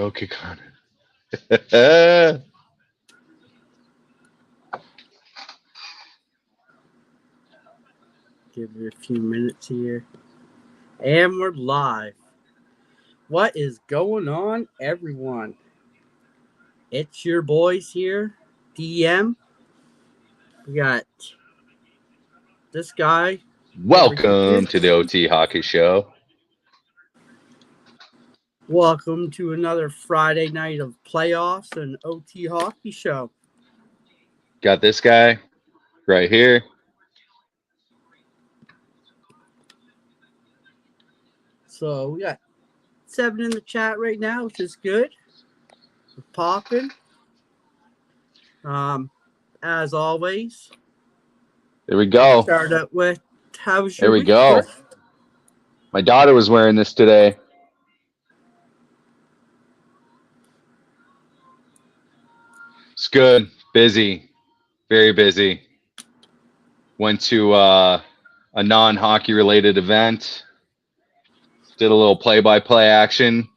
Joker Connor. Give it a few minutes here. And we're live. What is going on, everyone? It's your boys here, DM. We got this guy. Welcome to the OT Hockey Show. Welcome to another Friday night of playoffs and OT Hockey Show. Got this guy right here. So we got 7 in the chat right now, which is good. We're popping. As always. There we go. Start out with how's your There we week, go. Chris? My daughter was wearing this today. It's good. Busy. Very busy. Went to a non-hockey related event. Did a little play-by-play action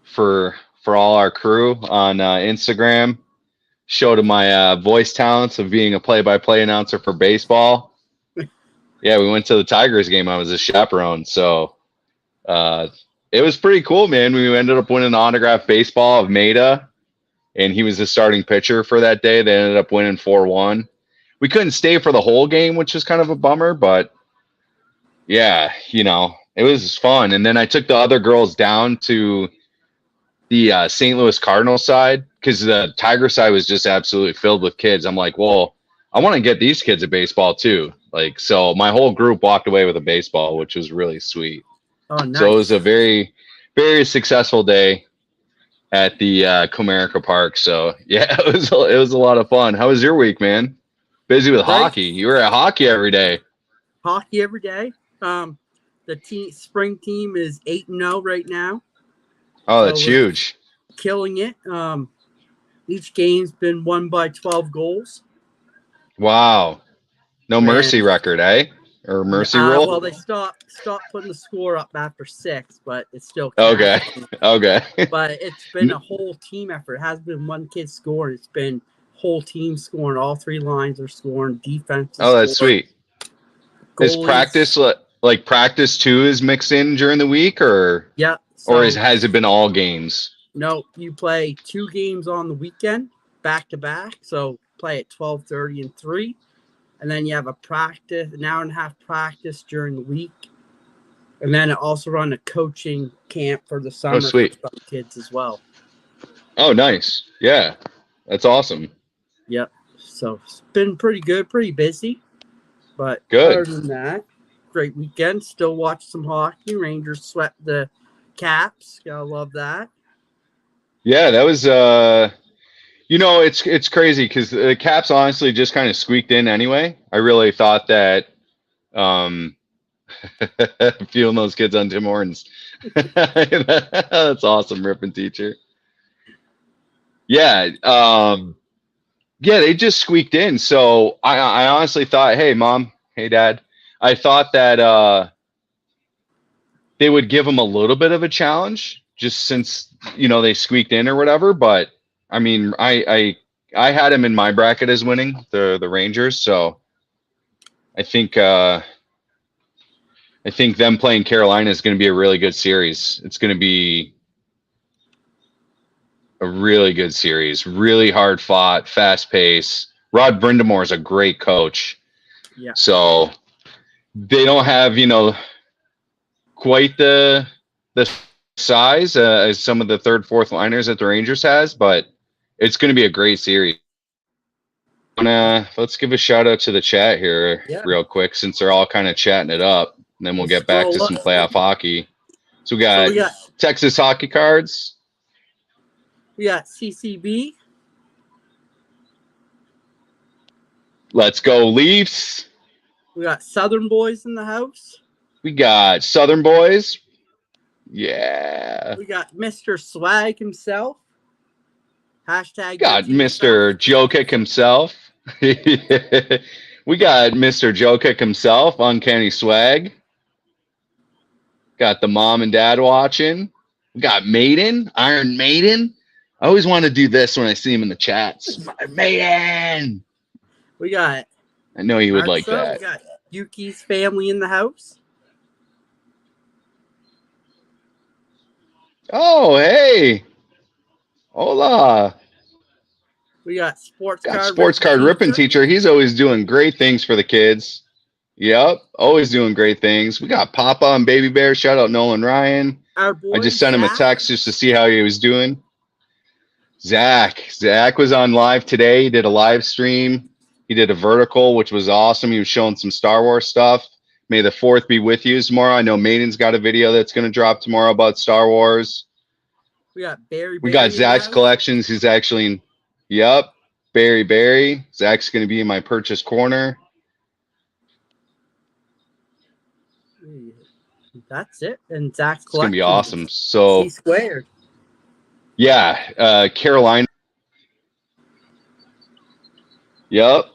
for all our crew on Instagram. Showed my voice talents of being a play-by-play announcer for baseball. Yeah, we went to the Tigers game. I was a chaperone, so it was pretty cool, man. We ended up winning the autographed baseball of Maeda, and he was the starting pitcher for that day. They ended up winning 4-1. We couldn't stay for the whole game, which was kind of a bummer, but yeah, it was fun. And then I took the other girls down to the St. Louis Cardinals side because the Tiger side was just absolutely filled with kids. I'm like, well, I want to get these kids a baseball too. So my whole group walked away with a baseball, which was really sweet. Oh, nice. So it was a very, very successful day at the Comerica Park. So yeah, it was a lot of fun. How was your week, man? Busy with hockey. You were at hockey every day. Hockey every day. The spring team is 8-0 right now. Oh, that's huge. Killing it. Each game's been won by 12 goals. Wow. No mercy record, eh? Or mercy rule? Well, they stopped putting the score up after 6, but it's still okay. But it's been a whole team effort. It hasn't been one kid scoring. It's been whole team scoring. All 3 lines are scoring. Defense. Oh, that's sweet. Goalies. Is practice like practice 2 is mixed in during the week, or yeah? Or has it been all games? No, you play 2 games on the weekend, back to back. So play at 12:30 and 3, and then you have an hour and a half practice during the week, and then also run a coaching camp for the summer for some kids as well. Oh, nice. Yeah, that's awesome. Yep. So it's been pretty good, pretty busy, but good. Other than that, great weekend. Still watch some hockey. Rangers swept the Caps. Gotta love that. Yeah, that was it's crazy because the Caps honestly just kind of squeaked in anyway. I really thought that feeling those kids on Tim Hortons. That's awesome, ripping teacher. Yeah, they just squeaked in. So I honestly thought, hey mom, hey dad, I thought that they would give them a little bit of a challenge just since, they squeaked in or whatever. But I mean, I had him in my bracket as winning the Rangers. So I think them playing Carolina is going to be a really good series. It's going to be a really good series, really hard fought, fast pace. Rod Brindamore is a great coach. Yeah. So they don't have, quite the size as some of the third, fourth liners that the Rangers has, but it's going to be a great series. Let's give a shout out to the chat here real quick since they're all kind of chatting it up, and then we'll get back to some playoff hockey. So we got Texas Hockey Cards. We got CCB. Let's go Leafs. We got Southern Boys in the house. We got Southern Boys. Yeah. We got Mr. Swag himself. Hashtag. Got Mr. Joe Kick himself. We got Mr. Joe Kick himself, Uncanny Swag. Got the mom and dad watching. We got Maiden, Iron Maiden. I always want to do this when I see him in the chats. Maiden. We got. I know he would Mark's like up. that. We got Yuki's family in the house. Oh, hey. Hola. We got sports card ripping teacher. He's always doing great things for the kids. Yep, always doing great things. We got Papa and Baby Bear. Shout out Nolan Ryan. Our boy, I just sent him a text just to see how he was doing. Zach was on live today. He did a live stream. He did a vertical, which was awesome. He was showing some Star Wars stuff. May the 4th be with you tomorrow. I know Maiden's got a video that's going to drop tomorrow about Star Wars. We got Barry. We got Zach's collections. He's actually in. Yep. Barry. Zach's going to be in my purchase corner. That's it. And Zach's collection. It's going to be awesome. So, C-squared. Yeah. Carolina. Yep.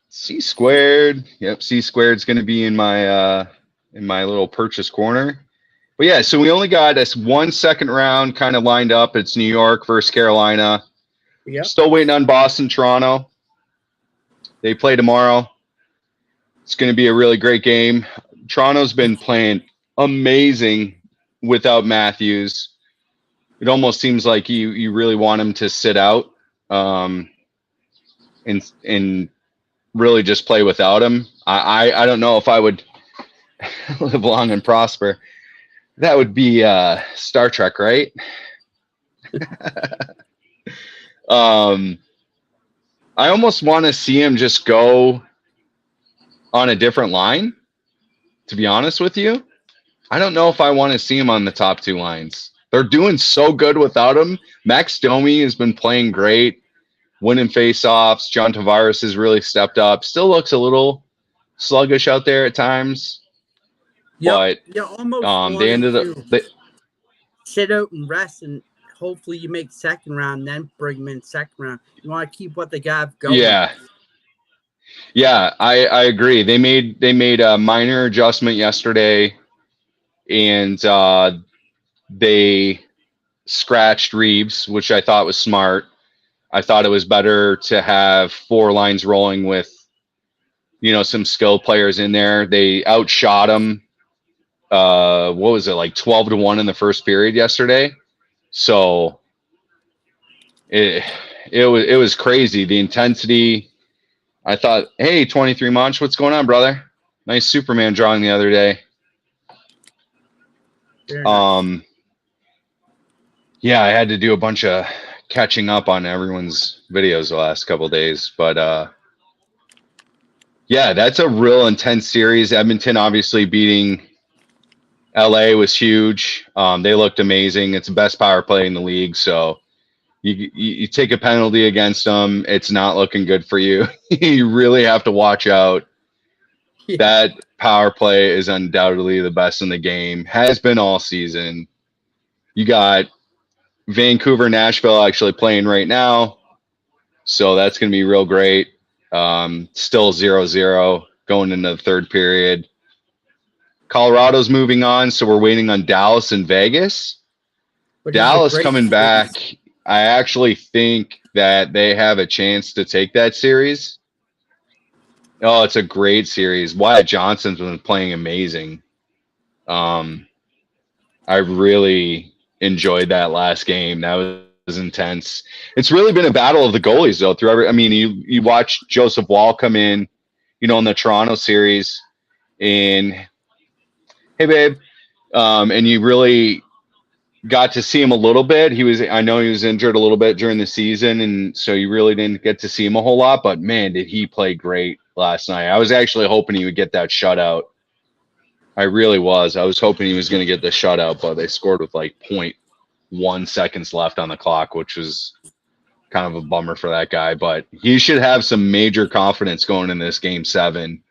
C-squared. Yep. C-squared is going to be in my little purchase corner. But yeah, so we only got this 1 second round kind of lined up. It's New York versus Carolina. Yep. Still waiting on Boston, Toronto. They play tomorrow. It's going to be a really great game. Toronto's been playing amazing without Matthews. It almost seems like you really want him to sit out and really just play without him. I don't know if I would live long and prosper. That would be Star Trek, right? I almost want to see him just go on a different line, to be honest with you. I don't know if I want to see him on the top 2 lines. They're doing so good without him. Max Domi has been playing great, winning faceoffs. John Tavares has really stepped up. Still looks a little sluggish out there at times. Yep. But almost they ended up sit out and rest, and hopefully you make second round, then bring them in second round. You want to keep what they got going. Yeah, I agree. They made a minor adjustment yesterday, and they scratched Reeves, which I thought was smart. I thought it was better to have 4 lines rolling with, some skilled players in there. They outshot him. What was it, like 12-1 in the first period yesterday? So it was crazy. The intensity. I thought, hey, 23 Munch, what's going on, brother? Nice Superman drawing the other day. Yeah, I had to do a bunch of catching up on everyone's videos the last couple of days, but yeah, that's a real intense series. Edmonton obviously beating LA was huge. They looked amazing. It's the best power play in the league, so you take a penalty against them, it's not looking good for you. You really have to watch out. Yeah. That power play is undoubtedly the best in the game. Has been all season. You got Vancouver, Nashville actually playing right now, so that's going to be real great. Still 0-0 going into the third period. Colorado's moving on, so we're waiting on Dallas and Vegas. Dallas coming back. I actually think that they have a chance to take that series. Oh, it's a great series. Wyatt Johnson's been playing amazing. I really enjoyed that last game. That was intense. It's really been a battle of the goalies, though. You watch Joseph Wall come in, in the Toronto series, and hey, babe, and you really got to see him a little bit. I know he was injured a little bit during the season, and so you really didn't get to see him a whole lot, but man, did he play great last night. I was actually hoping he would get that shutout. I really was. I was hoping he was going to get the shutout, but they scored with like 0.1 seconds left on the clock, which was kind of a bummer for that guy, but he should have some major confidence going in this game 7.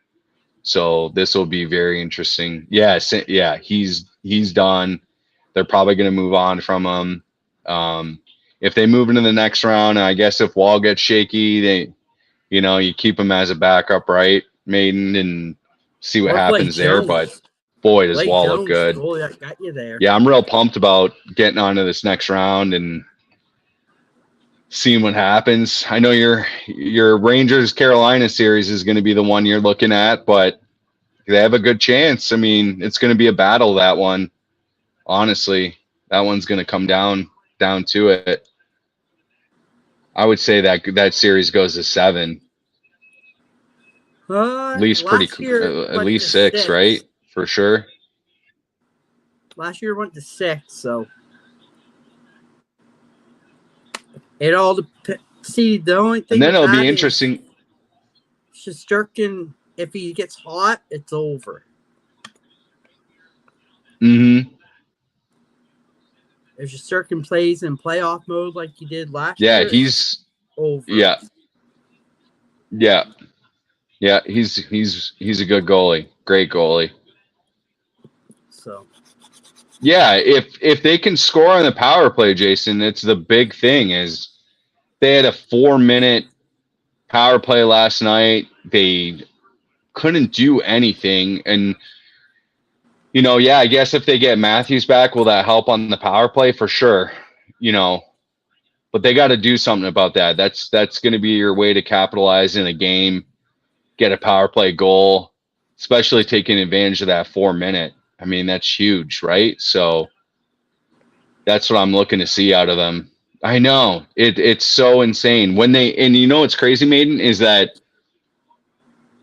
So this will be very interesting. Yeah, he's done. They're probably going to move on from him. If they move into the next round, I guess if Wall gets shaky, you keep him as a backup, right, Maiden, and see what happens there. But boy, does Blake Wall look Jones, good. goalie that got you there. Yeah, I'm real pumped about getting onto this next round and seeing what happens. I know your Rangers Carolina series is going to be the one you're looking at, but they have a good chance. I mean, it's going to be a battle, that one. Honestly, that one's going to come down to it. I would say that series goes to 7. At least at least 6, right? For sure. Last year went to 6, so it all depends. See, the only thing And then with it'll be that interesting. Shesterkin, if he gets hot, it's over. Mm-hmm. If Shesterkin plays in playoff mode like he did last Yeah, year, he's over. Yeah. He's a good goalie. Great goalie. So yeah, if they can score on the power play, Jason, it's the big thing. Is they had a 4-minute power play last night. They couldn't do anything, and I guess if they get Matthews back, will that help on the power play? For sure, but they got to do something about that. That's going to be your way to capitalize in a game, get a power play goal, especially taking advantage of that 4-minute. I mean, that's huge, right? So that's what I'm looking to see out of them. I know it's so insane when what's crazy, Maiden, is that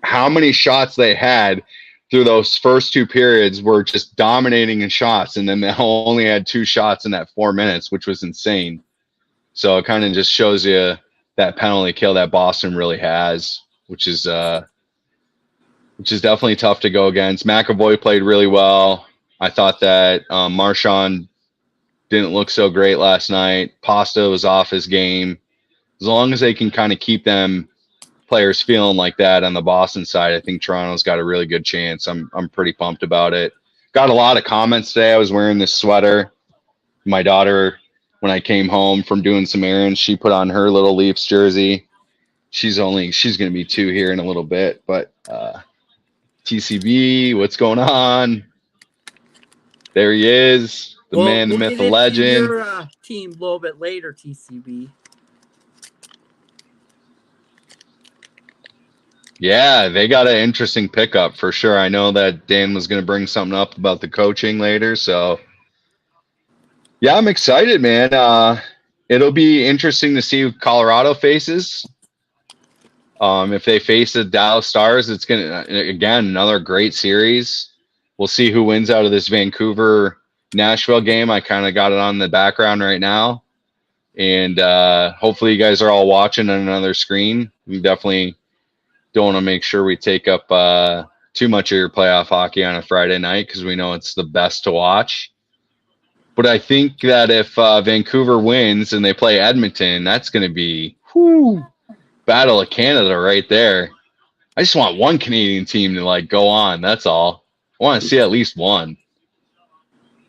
how many shots they had through those first 2 periods were just dominating in shots, and then they only had 2 shots in that 4 minutes, which was insane. So it kind of just shows you that penalty kill that Boston really has, which is definitely tough to go against. McAvoy played really well. I thought that Marchand didn't look so great last night. Pasta was off his game. As long as they can kind of keep them players feeling like that on the Boston side, I think Toronto's got a really good chance. I'm pretty pumped about it. Got a lot of comments today. I was wearing this sweater. My daughter, when I came home from doing some errands, she put on her little Leafs jersey. She's going to be 2 here in a little bit, but TCB, what's going on? There he is, the man, the myth, the legend. Your team a little bit later, TCB. Yeah, they got an interesting pickup for sure. I know that Dan was going to bring something up about the coaching later, so yeah, I'm excited, man. It'll be interesting to see who Colorado faces. If they face the Dallas Stars, it's going to, again, another great series. We'll see who wins out of this Vancouver-Nashville game. I kind of got it on the background right now. And hopefully you guys are all watching on another screen. We definitely don't want to make sure we take up too much of your playoff hockey on a Friday night because we know it's the best to watch. But I think that if Vancouver wins and they play Edmonton, that's going to be Battle of Canada right there. I just want one Canadian team to go on. That's all. I want to see at least one.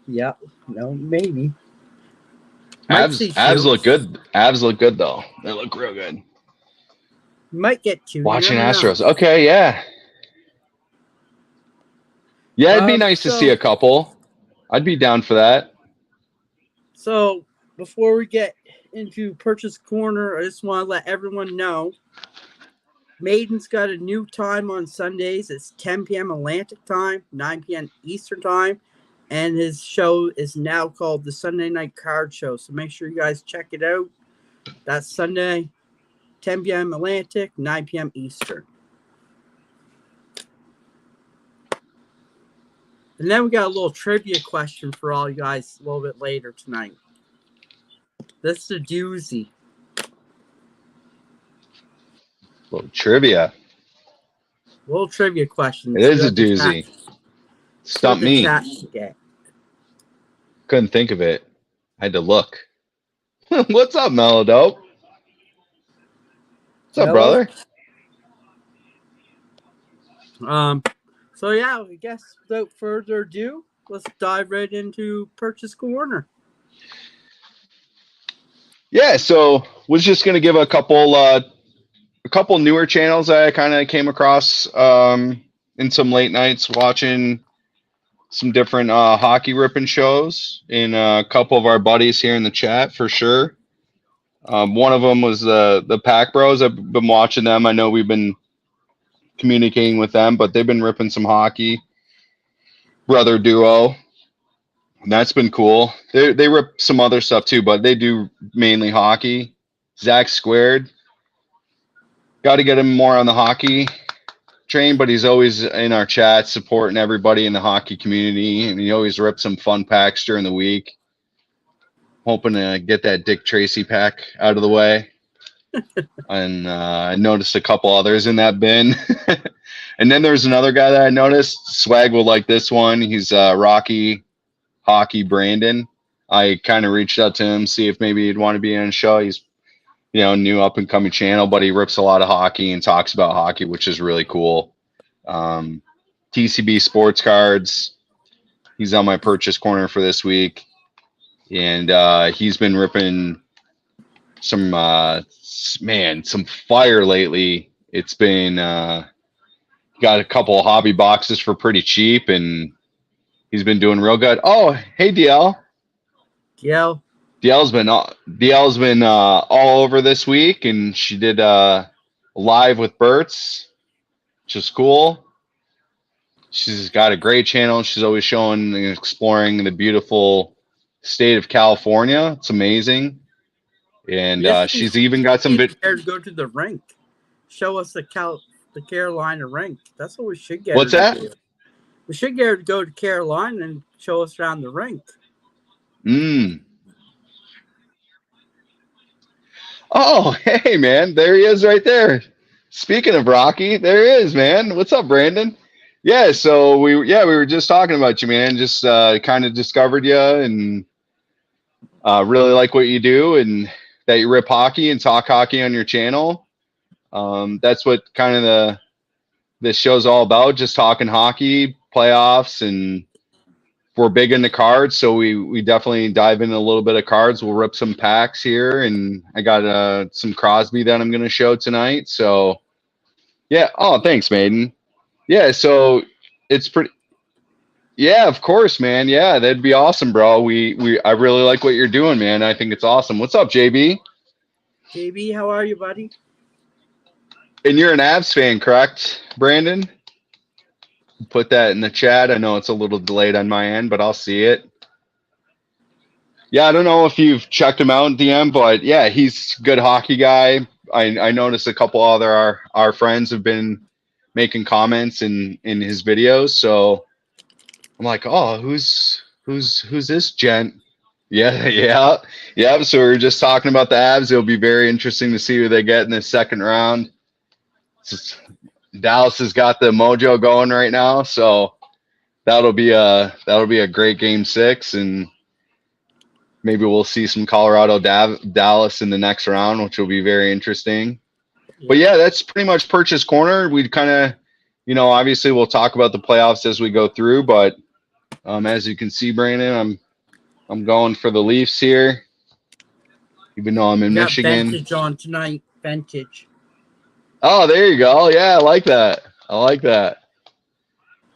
Yeah, no, maybe. Avs look good. Avs look good though. They look real good. Might get 2. Watching Astros. Okay, yeah. Yeah, it'd be nice to see a couple. I'd be down for that. So before we get into Purchase Corner, I just want to let everyone know Maiden's got a new time on Sundays. It's 10 p.m. Atlantic time, 9 p.m. Eastern time. And his show is now called the Sunday Night Card Show. So make sure you guys check it out. That's Sunday, 10 p.m. Atlantic, 9 p.m. Eastern. And then we got a little trivia question for all you guys a little bit later tonight. This is a doozy. Little trivia. Little trivia question. It is a doozy. Stump me. Couldn't think of it. I had to look. What's up, Mellow Dope? What's up, brother? So yeah, I guess without further ado, let's dive right into Purchase Corner. Yeah, so was just gonna give a couple newer channels I kind of came across in some late nights watching some different hockey ripping shows in a couple of our buddies here in the chat for sure. One of them was the Pack Bros. I've been watching them. I know we've been communicating with them, but they've been ripping some hockey. Brother duo. And that's been cool. They rip some other stuff too, but they do mainly hockey. Zach Squared. Got to get him more on the hockey train, but he's always in our chat supporting everybody in the hockey community, and he always rips some fun packs during the week. Hoping to get that Dick Tracy pack out of the way. And I noticed a couple others in that bin. And then there's another guy that I noticed. Swag will like this one. He's Rocky Hockey Brandon. I kind of reached out to him, see if maybe he'd want to be on a show. He's, new up and coming channel, but he rips a lot of hockey and talks about hockey, which is really cool. TCB Sports Cards. He's on my purchase corner for this week. And he's been ripping some some fire lately. It's been got a couple of hobby boxes for pretty cheap, and he's been doing real good. Oh, hey DL. DL's been all over this week, and she did live with Bert's, which is cool. She's got a great channel. She's always showing and exploring the beautiful state of California. It's amazing. And she's even got some go to the rink. Show us the Carolina rink. That's what we should get. What's that? We should get her to go to Carolina and show us around the rink. Oh, hey man, there he is right there. Speaking of Rocky, there he is, man. What's up, Brandon? Yeah, so we were just talking about you, man. Just kind of discovered you and really like what you do, and that you rip hockey and talk hockey on your channel. That's what kind of this show's all about, just talking hockey, playoffs, and we're big into cards, so we definitely dive into a little bit of cards. We'll rip some packs here, and I got some Crosby that I'm going to show tonight. So, yeah. Oh, thanks, Maiden. Yeah, so it's pretty. Yeah, of course, man. Yeah, that'd be awesome, bro. I really like what you're doing, man. I think it's awesome. What's up, JB? JB, how are you, buddy? And you're an Avs fan, correct, Brandon? Put that in the chat. I know it's a little delayed on my end, but I'll see it. Yeah, I don't know if you've checked him out in DM, but yeah, he's a good hockey guy. I noticed a couple other our friends have been making comments in his videos, so I'm like, oh, who's this gent? Yeah. So we were just talking about the Avs. It'll be very interesting to see who they get in the second round. Dallas has got the mojo going right now, so that'll be a great game 6, and maybe we'll see some Colorado Dallas in the next round, which will be very interesting. But yeah, that's pretty much Purchase Corner. We kind of, obviously we'll talk about the playoffs as we go through, but as you can see, Brandon, I'm going for the Leafs here, even though I'm in Michigan. Vintage on tonight. Vintage. Oh, there you go. Yeah, I like that.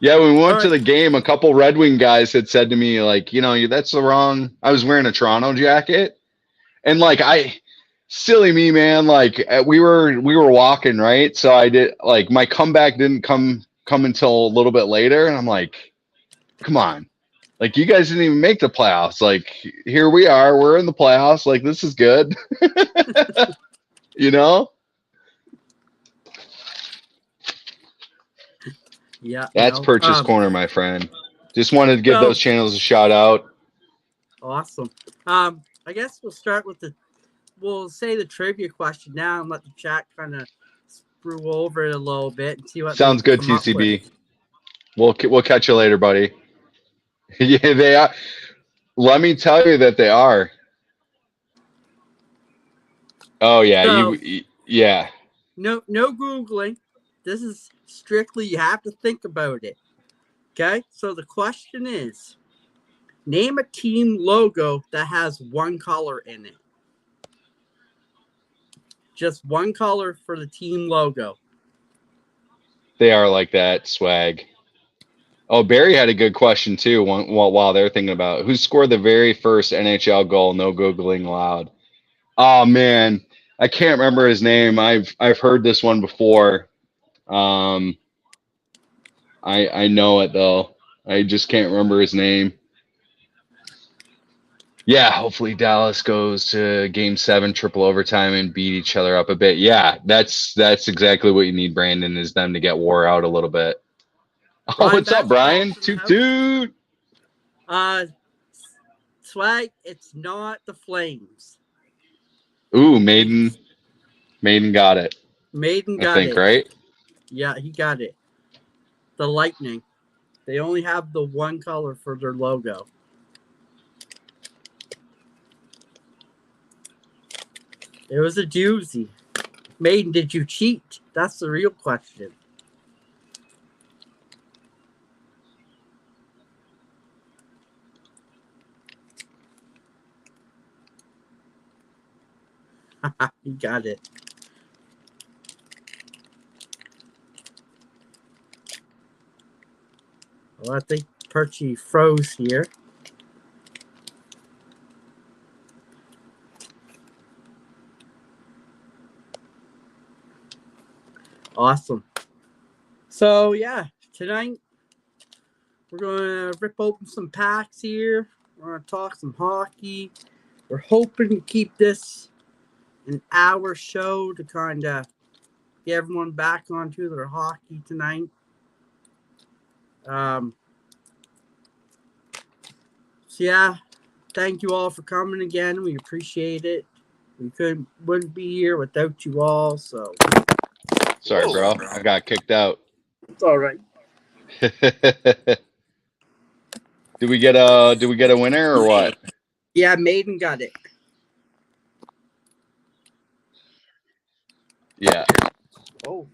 Yeah, when we went to the game, a couple Red Wing guys had said to me, like, that's the wrong. I was wearing a Toronto jacket, and like silly me, man. Like we were walking, right? So I did, like, my comeback didn't come until a little bit later, and I'm like, come on, like, you guys didn't even make the playoffs. Like, here we are, we're in the playoffs. Like, this is good. Yeah, that's Purchase Corner, my friend. Just wanted to give those channels a shout out. Awesome. I guess we'll say the trivia question now and let the chat kind of brew over it a little bit and see what. Sounds good, TCB. We'll catch you later, buddy. Yeah, they are. Let me tell you that they are. Oh yeah, so, yeah. No Googling. This is strictly, you have to think about it. Okay? So the question is, name a team logo that has one color in it. Just one color for the team logo. They are like that, Swag. Oh, Barry had a good question too. While they're thinking about who scored the very first NHL goal. No googling allowed. Oh man, I can't remember his name. I've heard this one before. I know it though. I just can't remember his name. Yeah, hopefully Dallas goes to Game 7, triple overtime, and beat each other up a bit. Yeah, that's exactly what you need, Brandon, is them to get wore out a little bit. Oh, Brian what's up, Brian? Basketball's in the Toot house. toot. Swag, it's not the Flames. Ooh, Maiden got it. Maiden I got think, it. right? Yeah, he got it. The Lightning. They only have the one color for their logo. It was a doozy. Maiden, did you cheat? That's the real question. He got it. Well, I think Perchy froze here. Awesome. So, yeah, tonight we're going to rip open some packs here. We're going to talk some hockey. We're hoping to keep this an hour show to kind of get everyone back onto their hockey tonight. So, yeah, thank you all for coming again. We appreciate it. We wouldn't be here without you all, so. Sorry, bro. I got kicked out. It's all right. Did we get a winner or what? Yeah, Maiden got it. Yeah. Oh.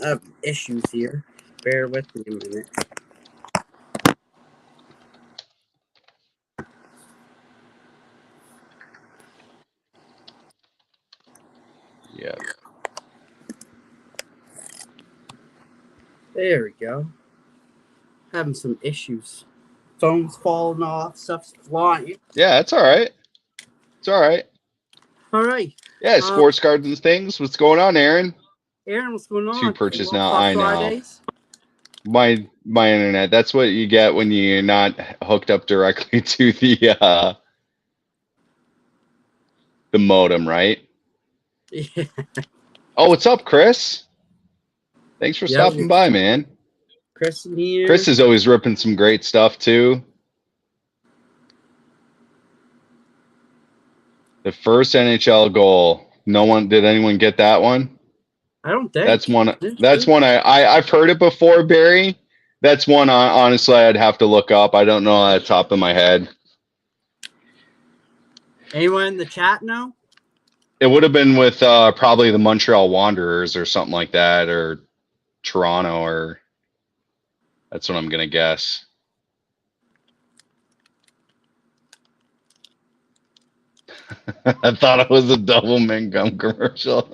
I have issues here. Bear with me a minute. Yeah. There we go. Having some issues. Phone's falling off, stuff's flying. Yeah, it's all right. It's all right. All right. Yeah, sports cards and things. What's going on, Aaron? Aaron, what's going on? Two purchase You now. off I Fridays? know. My internet. That's what you get when you're not hooked up directly to the modem, right? Yeah. Oh, what's up, Chris? Thanks for stopping by, man. Chris in here. Chris is always ripping some great stuff too. The first NHL goal. Did anyone get that one? I don't think. That's one I've heard it before, Barry. That's one honestly I'd have to look up. I don't know at the top of my head. Anyone in the chat know? It would have been with probably the Montreal Wanderers or something like that, or Toronto, or that's what I'm gonna guess. I thought it was a double mint gum commercial.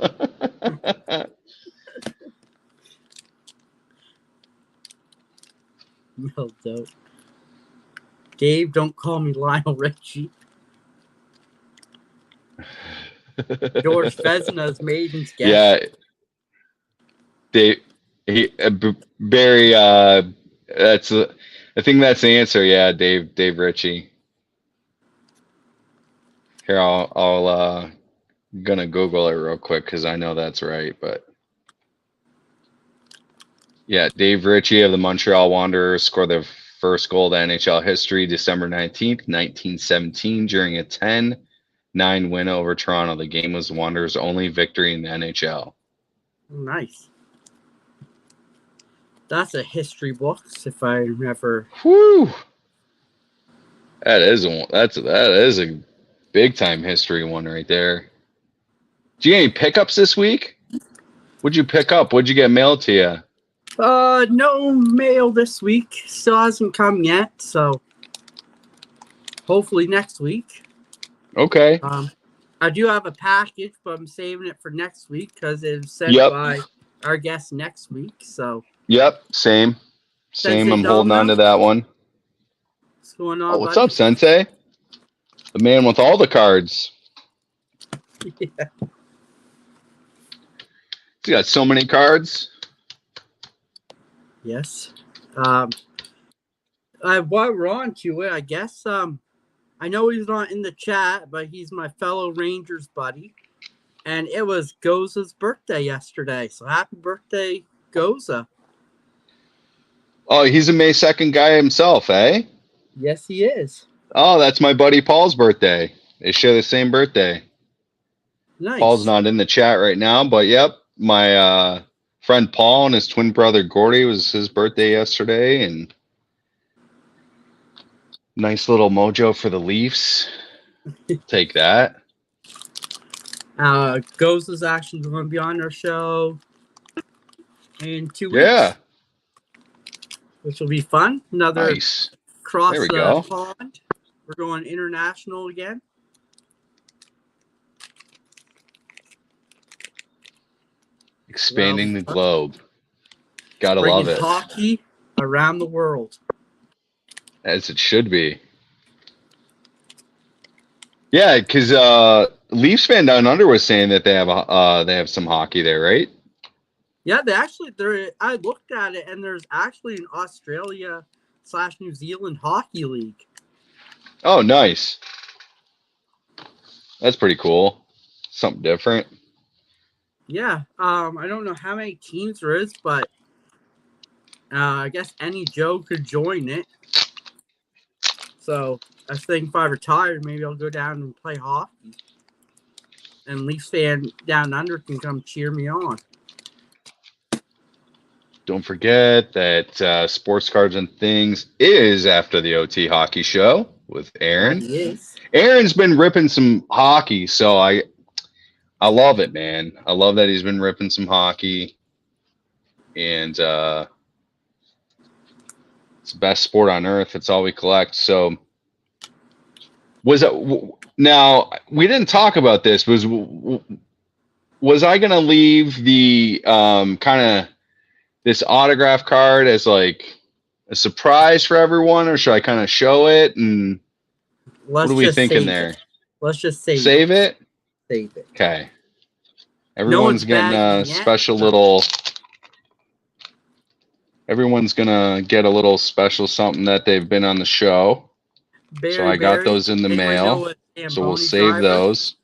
No, dope. Dave, don't call me Lionel Richie. George Vezina's Maiden's guess. Yeah. Dave, Barry, I think that's the answer. Yeah, Dave Ritchie. Here, I'll gonna Google it real quick because I know that's right, but yeah, Dave Ritchie of the Montreal Wanderers scored their first goal to NHL history December 19th, 1917 during a 10-9 win over Toronto. The game was the Wanderers' only victory in the NHL. Nice. That's a history books, if I remember. Whew. That is a big time history one right there. Do you get any pickups this week? What'd you pick up? What'd you get mailed to you? No mail this week. Still hasn't come yet, so hopefully next week. Okay. I do have a package, but I'm saving it for next week because it's sent by our guest next week. So. Yep. Same. Same. Sensei I'm holding on to Domino? that one. What's going on, Oh, what's buddy? up, Sensei? The man with all the cards. Yeah. He's got so many cards. Yes. While we're on to it, I guess. I know he's not in the chat, but he's my fellow Rangers buddy, and it was Goza's birthday yesterday. So happy birthday, Goza! Oh, he's a May 2nd guy himself, eh? Yes, he is. Oh, that's my buddy Paul's birthday. They share the same birthday. Nice. Paul's not in the chat right now, but yep, my friend Paul and his twin brother Gordy was his birthday yesterday, and nice little mojo for the Leafs. Take that. Goza's actually going to be on our show in 2 weeks. Yeah. Which will be fun. Another Nice. cross There we go. pond. We're going international again. Expanding the globe. Gotta love it. Hockey around the world. As it should be. Yeah, because Leafs fan down under was saying that they have some hockey there, right? Yeah, I looked at it, and there's actually an Australia/New Zealand hockey league. Oh, nice. That's pretty cool. Something different. Yeah, I don't know how many teams there is, but I guess any Joe could join it. So I was thinking if I retire, maybe I'll go down and play hockey. And Leafs fan down under can come cheer me on. Don't forget that Sports Cards and Things is after the OT Hockey Show with Aaron. He is. Aaron's been ripping some hockey, so I love it, man. I love that he's been ripping some hockey, and it's the best sport on earth. It's all we collect. So, now we didn't talk about this. Was I gonna leave the kind of this autograph card as like a surprise for everyone, or should I kind of show it? And what are we thinking there? Let's just save it. Save it. Okay. Everyone's getting a special little. Everyone's gonna get a little special something that they've been on the show. So I got those in the mail. So we'll save those.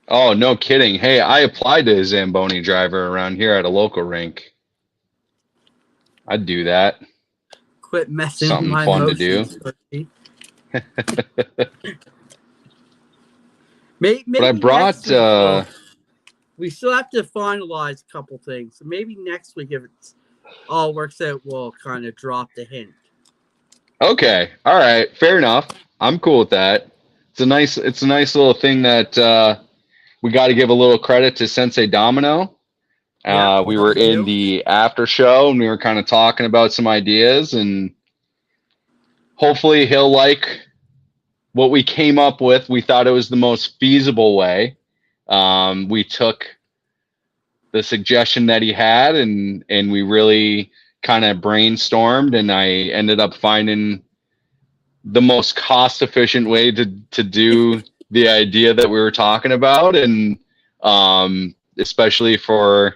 Oh, no kidding. Hey, I applied to a Zamboni driver around here at a local rink. I'd do that. Quit messing Something with my fun emotions, to do. maybe but I brought... we still have to finalize a couple things. So maybe next week, if it all works out, we'll kind of drop the hint. Okay. All right. Fair enough. I'm cool with that. It's a nice little thing that we got to give a little credit to Sensei Domino. We were in the after show, and we were kind of talking about some ideas, and hopefully he'll like what we came up with. We thought it was the most feasible way. We took the suggestion that he had, and we really kind of brainstormed, and I ended up finding the most cost efficient way to do the idea that we were talking about. And especially for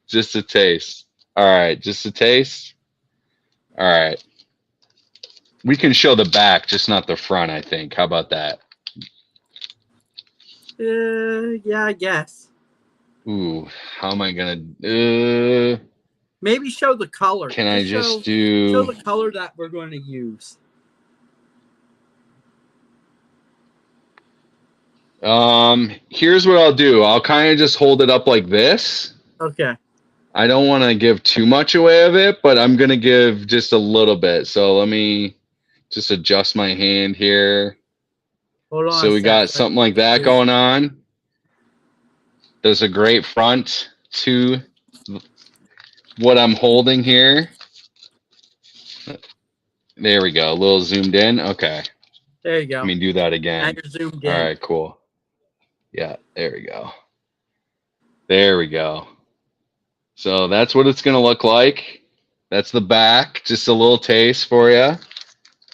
just a taste. All right. Just a taste. All right. We can show the back, just not the front, I think. How about that? Yeah, I guess. Ooh, how am I gonna maybe show the color. Can I just show the color that we're going to use? Here's what I'll do. I'll kind of just hold it up like this. Okay. I don't want to give too much away of it, but I'm gonna give just a little bit. So let me just adjust my hand here. Hold on. So we got something like that going on. There's a great front to what I'm holding here. There we go. A little zoomed in. Okay. There you go. Let me do that again. Now you're zoomed in. All right, cool. Yeah, there we go. There we go. So that's what it's going to look like. That's the back. Just a little taste for you.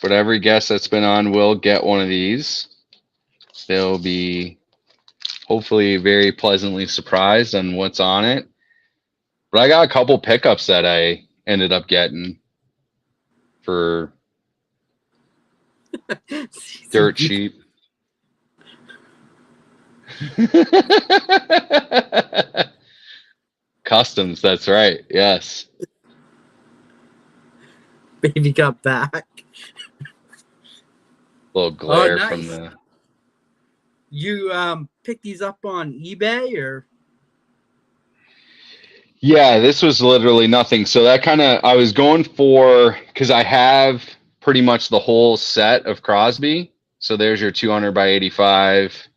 But every guest that's been on will get one of these. They'll be hopefully very pleasantly surprised on what's on it. But I got a couple pickups that I ended up getting for dirt cheap. Customs, that's right. Yes. Baby got back. Little glare nice. from the. You picked these up on eBay or? Yeah, this was literally nothing. So that kind of, I was going for, because I have pretty much the whole set of Crosby. So there's your 200 by 85.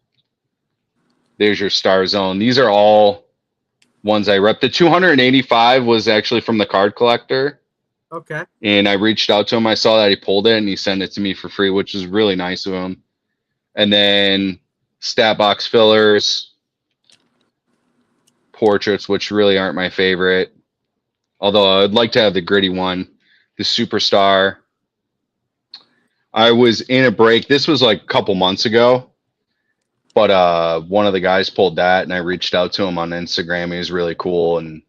There's your Star Zone. These are all ones I rep. The 285 was actually from the card collector. Okay. And I reached out to him. I saw that he pulled it and he sent it to me for free, which was really nice of him. And then stat box fillers, portraits, which really aren't my favorite. Although I would like to have the gritty one, the Superstar. I was in a break. This was like a couple months ago. But one of the guys pulled that, and I reached out to him on Instagram. He was really cool and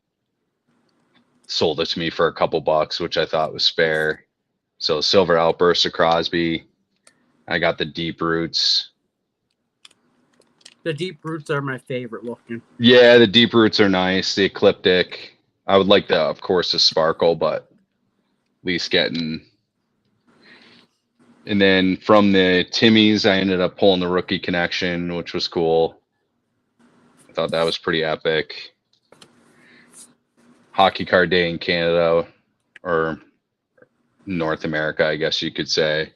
sold it to me for a couple bucks, which I thought was fair. So Silver Outburst of Crosby. I got the Deep Roots. The Deep Roots are my favorite looking. Yeah, the Deep Roots are nice. The Ecliptic. I would like the, of course, the Sparkle, but at least getting. And then from the Timmy's, I ended up pulling the Rookie Connection, which was cool. I thought that was pretty epic. Hockey Card Day in Canada, or North America, I guess you could say.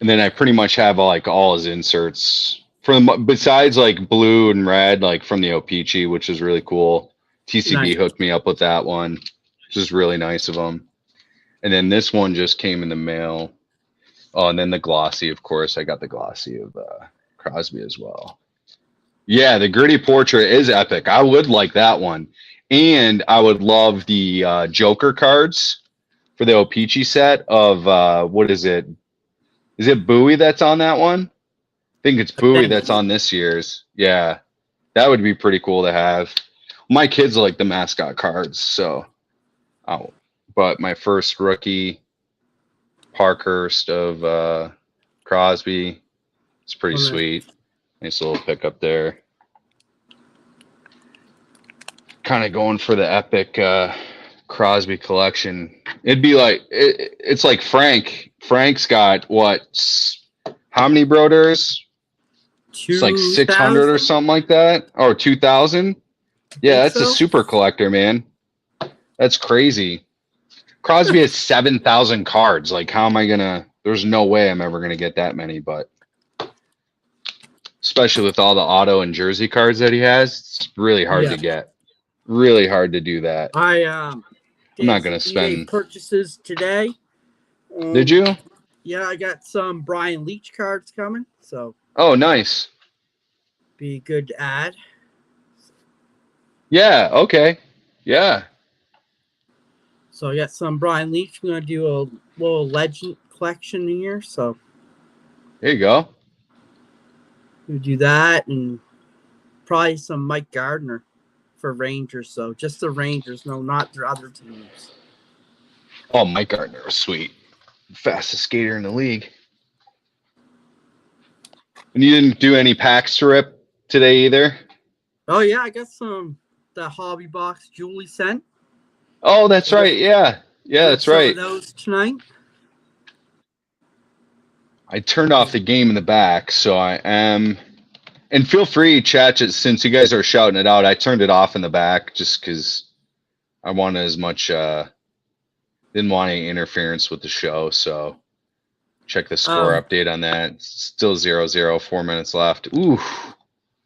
And then I pretty much have like all his inserts from, besides like blue and red, like from the O-Pee-Chee, which is really cool. TCB Nice. hooked me up with that one, which is really nice of them. And then this one just came in the mail. Oh, and then the glossy, of course. I got the glossy of Crosby as well. Yeah, the gritty portrait is epic. I would like that one. And I would love the Joker cards for the O-Pee-Chee set of, what is it? Is it Bowie that's on that one? I think it's Bowie that's on this year's. Yeah, that would be pretty cool to have. My kids like the mascot cards, so. Oh, but my first rookie, Parkhurst of Crosby, it's pretty sweet. Nice little pickup there. Kind of going for the epic Crosby collection. It'd be like it's like Frank. Frank's got what? How many Broders? It's like 600 or something like that, or 2,000. Yeah, that's a super collector, man. That's crazy. Crosby has 7,000 cards. Like, how am I gonna? There's no way I'm ever gonna get that many. But especially with all the auto and jersey cards that he has, it's really hard to get. Really hard to do that. I'm not gonna spend purchases today. Did you? Yeah, I got some Brian Leach cards coming. So. Oh, nice. Be good to add. Yeah. Okay. Yeah. So I got some Brian Leach. I'm gonna do a little legend collection here. So. There you go. We'll do that and probably some Mike Gardner for Rangers. So just the Rangers, no, not their other teams. Oh, Mike Gardner was sweet. Fastest skater in the league. And you didn't do any packs to rip today either? Oh, yeah. I got the hobby box Julie sent. Oh, that's right. Yeah. Yeah, that's right. Those tonight. I turned off the game in the back, so I am. And feel free, chat, since you guys are shouting it out. I turned it off in the back just because I wanted as much. Didn't want any interference with the show, so check the score update on that. It's still 0-0, 4 minutes left. Ooh,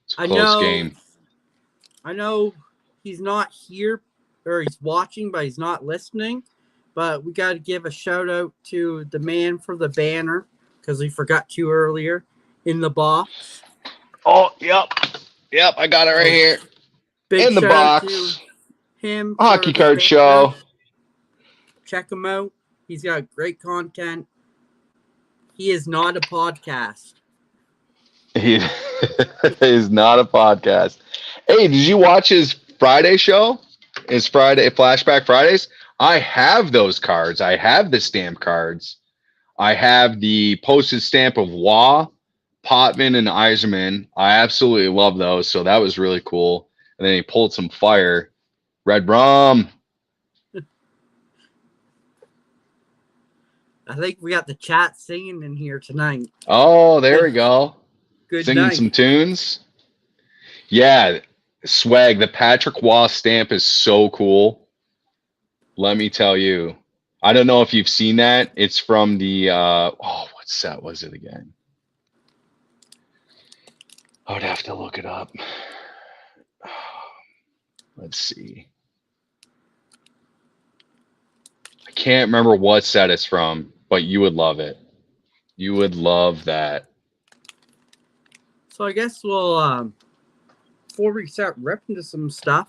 it's a close game. I know he's not here, or he's watching, but he's not listening. But we got to give a shout out to the man for the banner, because we forgot to earlier, in the box. Oh, yep. Yep, I got it right here. Big In the shout out box. to him. Hockey for card his show. Check him out. He's got great content. He is not a podcast. He is not a podcast. Hey, did you watch his Friday show? His Friday Flashback Fridays? I have those cards. I have the stamp cards. I have the postage stamp of Waugh, Potvin, and Eiserman. I absolutely love those. So that was really cool. And then he pulled some fire. Red rum. I think we got the chat singing in here tonight. Oh, there we go. Good Singing night. some tunes. Yeah, swag. The Patrick Waugh stamp is so cool. Let me tell you. I don't know if you've seen that. It's from the what set was it again? I would have to look it up. Let's see. I can't remember what set it's from, but you would love it. You would love that. So I guess we'll before we start ripping to some stuff,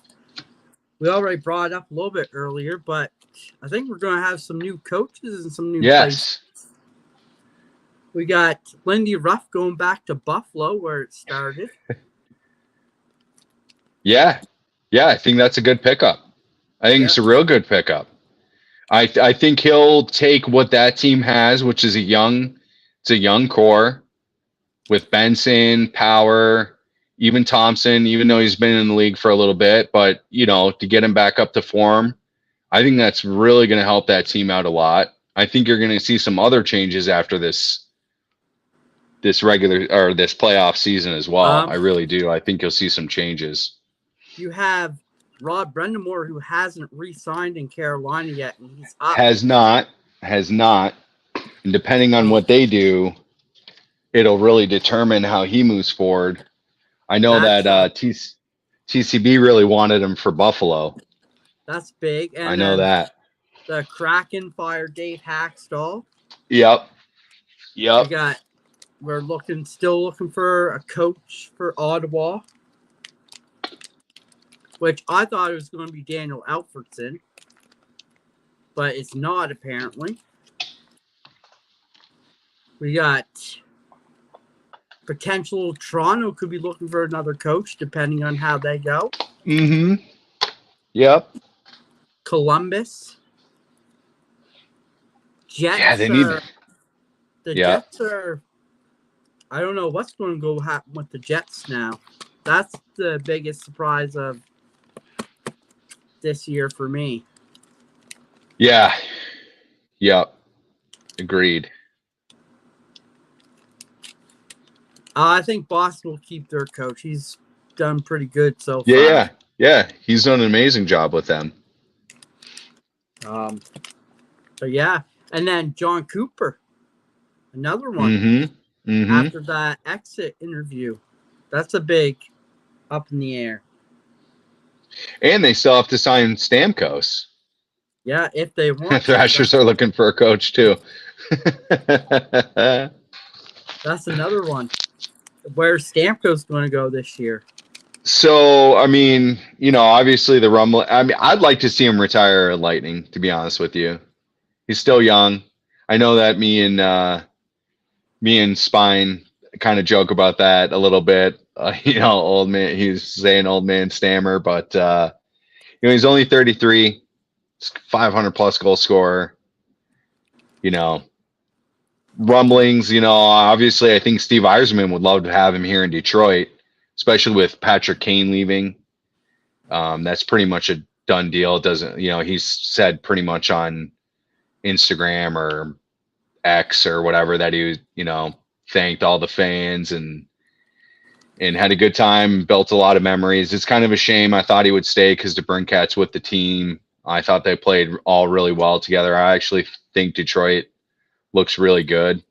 we already brought it up a little bit earlier, but I think we're going to have some new coaches and some new places. We got Lindy Ruff going back to Buffalo where it started. Yeah, I think that's a good pickup. I think it's a real good pickup. I think he'll take what that team has, which is a young core with Benson, Power, even Thompson, even though he's been in the league for a little bit, but to get him back up to form, I think that's really going to help that team out a lot. I think you're going to see some other changes after this regular or this playoff season as well. I really do. I think you'll see some changes. You have Rod Brendamore, who hasn't re-signed in Carolina yet, and he's up. Has not. And depending on what they do, it'll really determine how he moves forward. I know that TCB really wanted him for Buffalo. That's big. And I know that. The Kraken fired Dave Hackstall. Yep. We're still looking for a coach for Ottawa, which I thought it was going to be Daniel Alfredson, but it's not apparently. We got potential Toronto could be looking for another coach depending on how they go. Mm-hmm. Yep. Columbus. Jets. Yeah, they need Jets are. I don't know what's going to go happen with the Jets now. That's the biggest surprise of this year for me. Yeah. Yep. Agreed. I think Boston will keep their coach. He's done pretty good so far. Yeah. He's done an amazing job with them. But yeah, and then John Cooper, another one. Mm-hmm. After that exit interview, that's a big up in the air. And they still have to sign Stamkos. Yeah, if they want. Thrashers are looking for a coach too. That's another one. Where's Stamkos going to go this year? So, I mean, obviously the rumble. I mean, I'd like to see him retire at Lightning, to be honest with you. He's still young. I know that me and Spine kind of joke about that a little bit. Old man, he's saying old man stammer, but he's only 33, 500 plus goal scorer. Rumblings, obviously I think Steve Yzerman would love to have him here in Detroit, especially with Patrick Kane leaving. That's pretty much a done deal. It doesn't, he's said pretty much on Instagram or X or whatever that he was, thanked all the fans and had a good time, built a lot of memories. It's kind of a shame. I thought he would stay because DeBrincat's with the team. I thought they played all really well together. I actually think Detroit looks really good.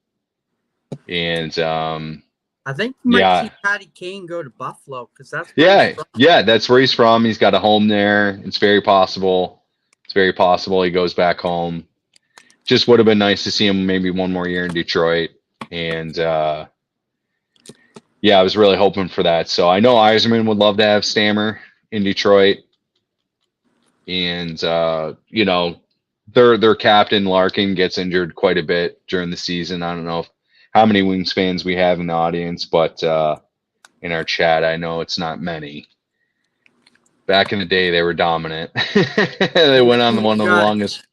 And I think you might see Patty Kane go to Buffalo because that's that's where he's from. He's got a home there. It's very possible. He goes back home. Just would have been nice to see him maybe one more year in Detroit. And Yeah, I was really hoping for that. So I know Yzerman would love to have Stammer in Detroit, and their captain Larkin gets injured quite a bit during the season. I don't know how many Wings fans we have in the audience, but in our chat, I know it's not many. Back in the day, they were dominant. They went on one of the longest.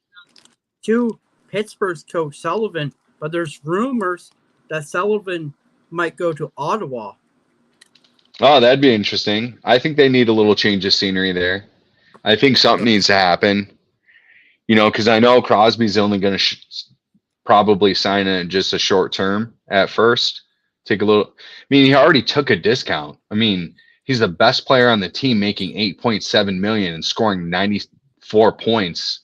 To Pittsburgh's coach Sullivan, but there's rumors that Sullivan might go to Ottawa. Oh, that'd be interesting. I think they need a little change of scenery there. I think something needs to happen. Because I know Crosby's only going to probably sign it just a short term at first. Take a little. I mean, he already took a discount. I mean, he's the best player on the team, making $8.7 million and scoring 94 points.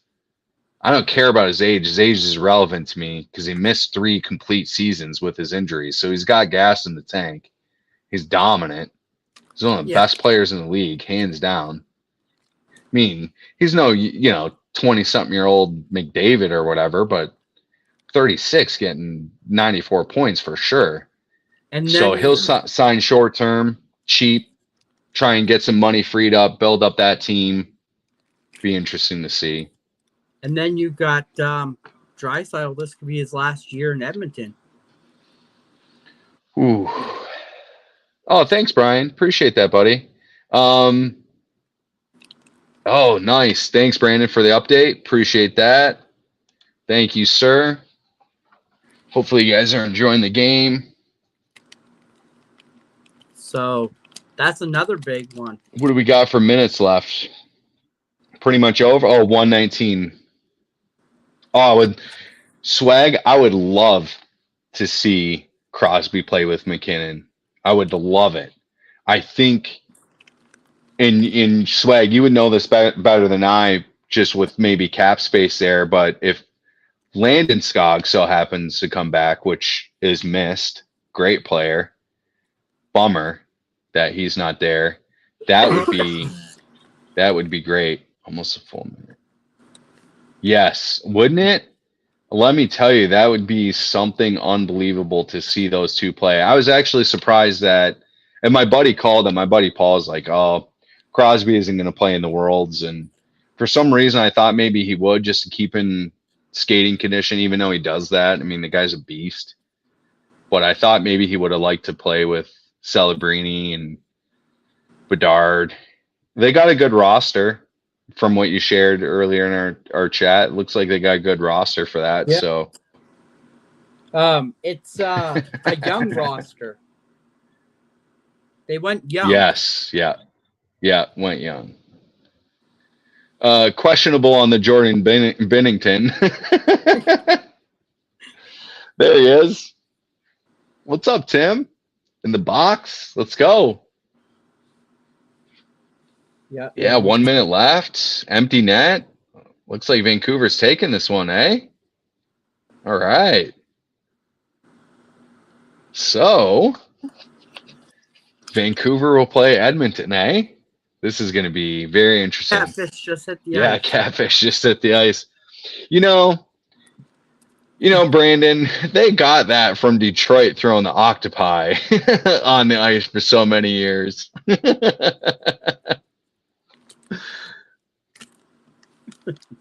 I don't care about his age. His age is relevant to me because he missed 3 complete seasons with his injuries. So he's got gas in the tank. He's dominant. He's one of the best players in the league, hands down. I mean, he's no, 20-something-year-old McDavid or whatever, but 36 getting 94 points for sure. And so he'll sign short term, cheap, try and get some money freed up, build up that team. Be interesting to see. And then you got Draisaitl. This could be his last year in Edmonton. Ooh. Oh, thanks, Brian. Appreciate that, buddy. Oh, nice. Thanks, Brandon, for the update. Appreciate that. Thank you, sir. Hopefully you guys are enjoying the game. So that's another big one. What do we got for minutes left? Pretty much over. Oh, 119. Oh, Swag, I would love to see Crosby play with McKinnon. I would love it. I think in Swag, you would know this better than I, just with maybe cap space there. But if Landeskog so happens to come back, which is missed, great player, bummer that he's not there. That would be great. Almost a full minute. Yes, wouldn't it? Let me tell you, that would be something unbelievable to see those two play. I was actually surprised that, and my buddy called him. My buddy Paul's like, "Oh, Crosby isn't going to play in the Worlds," and for some reason, I thought maybe he would, just to keep in skating condition, even though he does that. I mean, the guy's a beast. But I thought maybe he would have liked to play with Celebrini and Bedard. They got a good roster. From what you shared earlier in our chat, it looks like they got a good roster for that. Yeah. So, it's a young roster. They went young. Yes, yeah, went young. Questionable on the Jordan Binnington. There he is. What's up, Tim? In the box. Let's go. Yeah, 1 minute left. Empty net. Looks like Vancouver's taking this one, eh? All right. So, Vancouver will play Edmonton, eh? This is going to be very interesting. Catfish just hit the ice. Yeah, Catfish just hit the ice. You know, Brandon, they got that from Detroit throwing the octopi on the ice for so many years.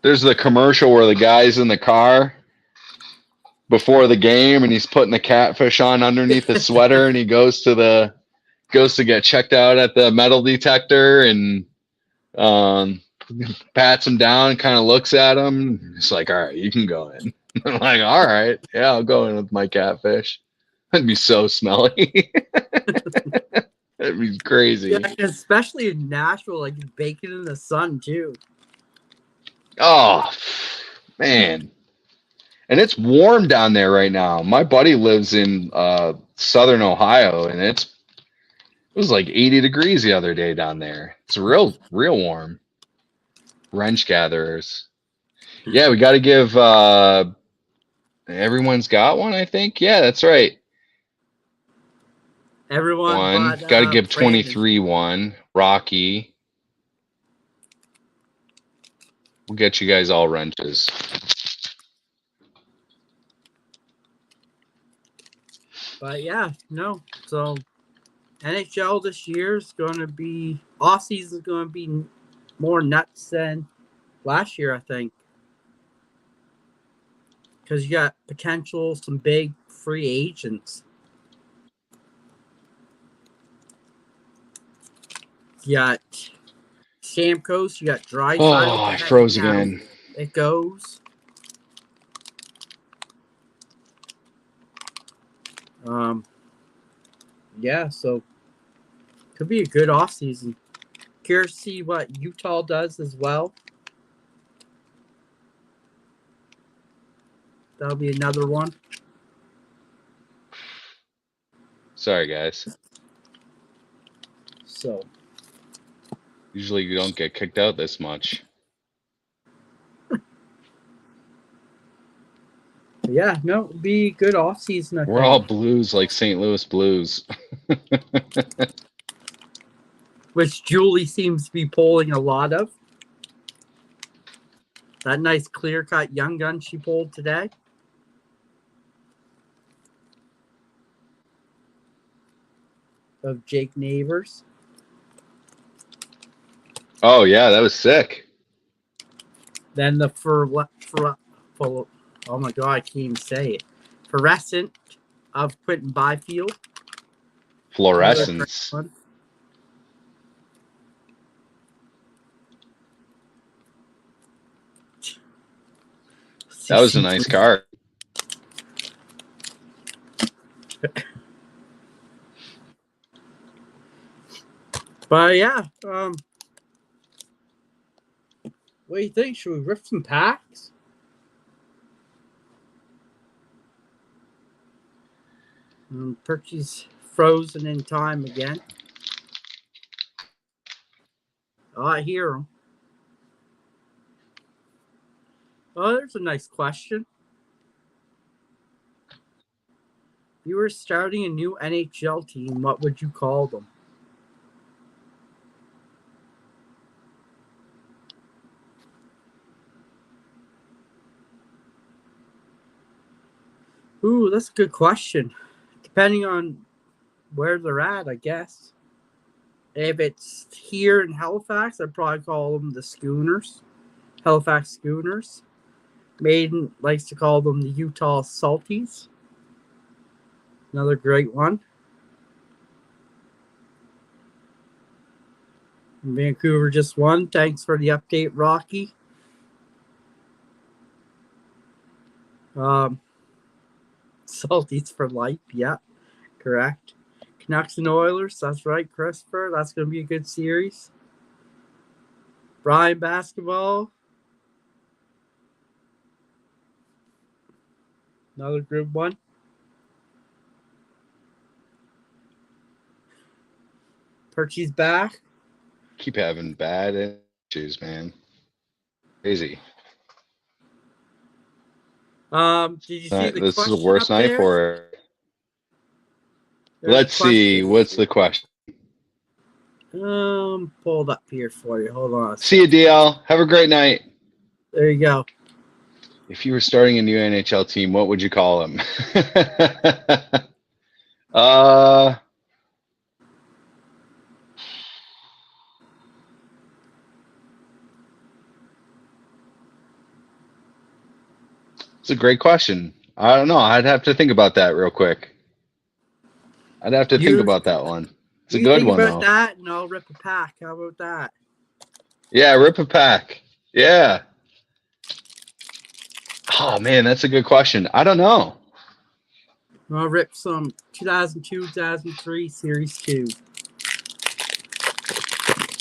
There's the commercial where the guy's in the car before the game and he's putting the catfish on underneath the sweater and he goes to get checked out at the metal detector and pats him down and kind of looks at him. It's like, all right, you can go in. I'm like, all right, yeah, I'll go in with my catfish. That'd be so smelly. That'd be crazy. Yeah, especially in Nashville, like baking in the sun too. Oh, man. And it's warm down there right now. My buddy lives in southern Ohio, and it was like 80 degrees the other day down there. It's real warm. Wrench gatherers. Yeah, we got to give everyone's got one, I think. Yeah, that's right. Everyone got to give 23 one. Rocky. We'll get you guys all wrenches. But yeah, no. So NHL this year is going to be off season is going to be more nuts than last year, I think, because you got potential some big free agents. You got Stamkos, you got Drysdale. Oh, I froze again. It goes. Yeah, so could be a good offseason. Curious to see what Utah does as well. That'll be another one. Sorry, guys. So Usually you don't get kicked out this much. yeah, no, it'll be a good offseason, I We're think. all Blues, like St. Louis Blues. Which Julie seems to be pulling a lot of. That nice clear-cut young gun she pulled today. Of Jake Neighbors. Oh, yeah, that was sick. Then the oh my God, I can't even say it. Fluorescent of Quentin Byfield. Fluorescence. That was a nice card. But yeah, what do you think? Should we rip some packs? Perky's frozen in time again. Oh, I hear him. Oh, there's a nice question. If you were starting a new NHL team, what would you call them? Ooh, that's a good question. Depending on where they're at, I guess. If it's here in Halifax, I'd probably call them the Schooners. Halifax Schooners. Maiden likes to call them the Utah Salties. Another great one. Vancouver just won. Thanks for the update, Rocky. Salties for life. Yeah, correct. Canucks and Oilers. That's right, Christopher. That's going to be a good series. Brian Basketball. Another good one. Perchy's back. Keep having bad issues, man. Crazy. Did you see the This is question the worst up night there? for it. There's Let's see. What's the question? Pulled up here for you. Hold on. See you, DL. Have a great night. There you go. If you were starting a new NHL team, what would you call them? It's a great question. I don't know. I'd have to think about that real quick. I'd have to think about that one. It's a good one, though. Think about that, and I'll rip a pack. How about that? Yeah, rip a pack. Yeah. Oh, man, that's a good question. I don't know. I'll rip some 2002, 2003 Series 2.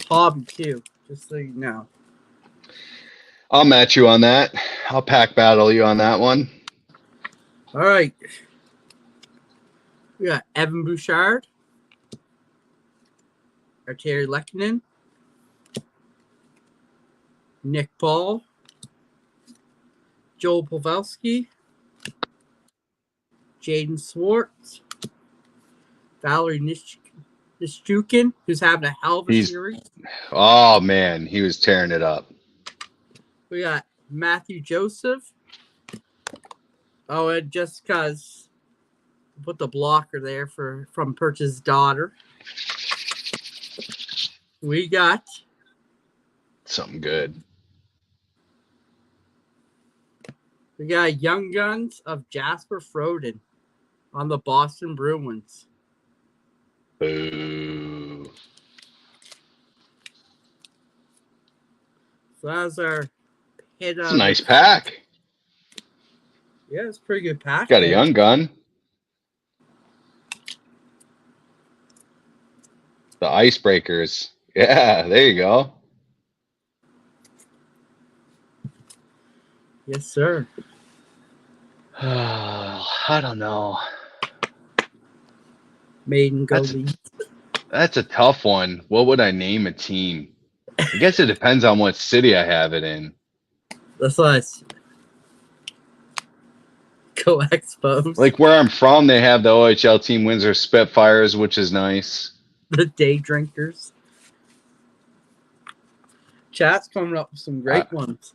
Hobby 2, just so you know. I'll match you on that. I'll pack battle you on that one. All right. We got Evan Bouchard. Arturi Lehkonen. Nick Paul. Joel Pavelski. Jaden Swartz. Valerie Nichukin, who's having a hell of a series. Oh, man, he was tearing it up. We got Matthew Joseph. Oh, and just because put the blocker there from Perch's daughter. We got something good. We got Young Guns of Jasper Froden on the Boston Bruins. Boo. So that was our hit. It's a nice pack. Yeah, it's a pretty good pack. Got a young gun. The Icebreakers. Yeah, there you go. Yes, sir. I don't know. Maiden go lead. That's a tough one. What would I name a team? I guess it depends on what city I have it in. That's us. Go Expos. Like where I'm from, they have the OHL team Windsor Spitfires, which is nice. The Day Drinkers. Chat's coming up with some great ones.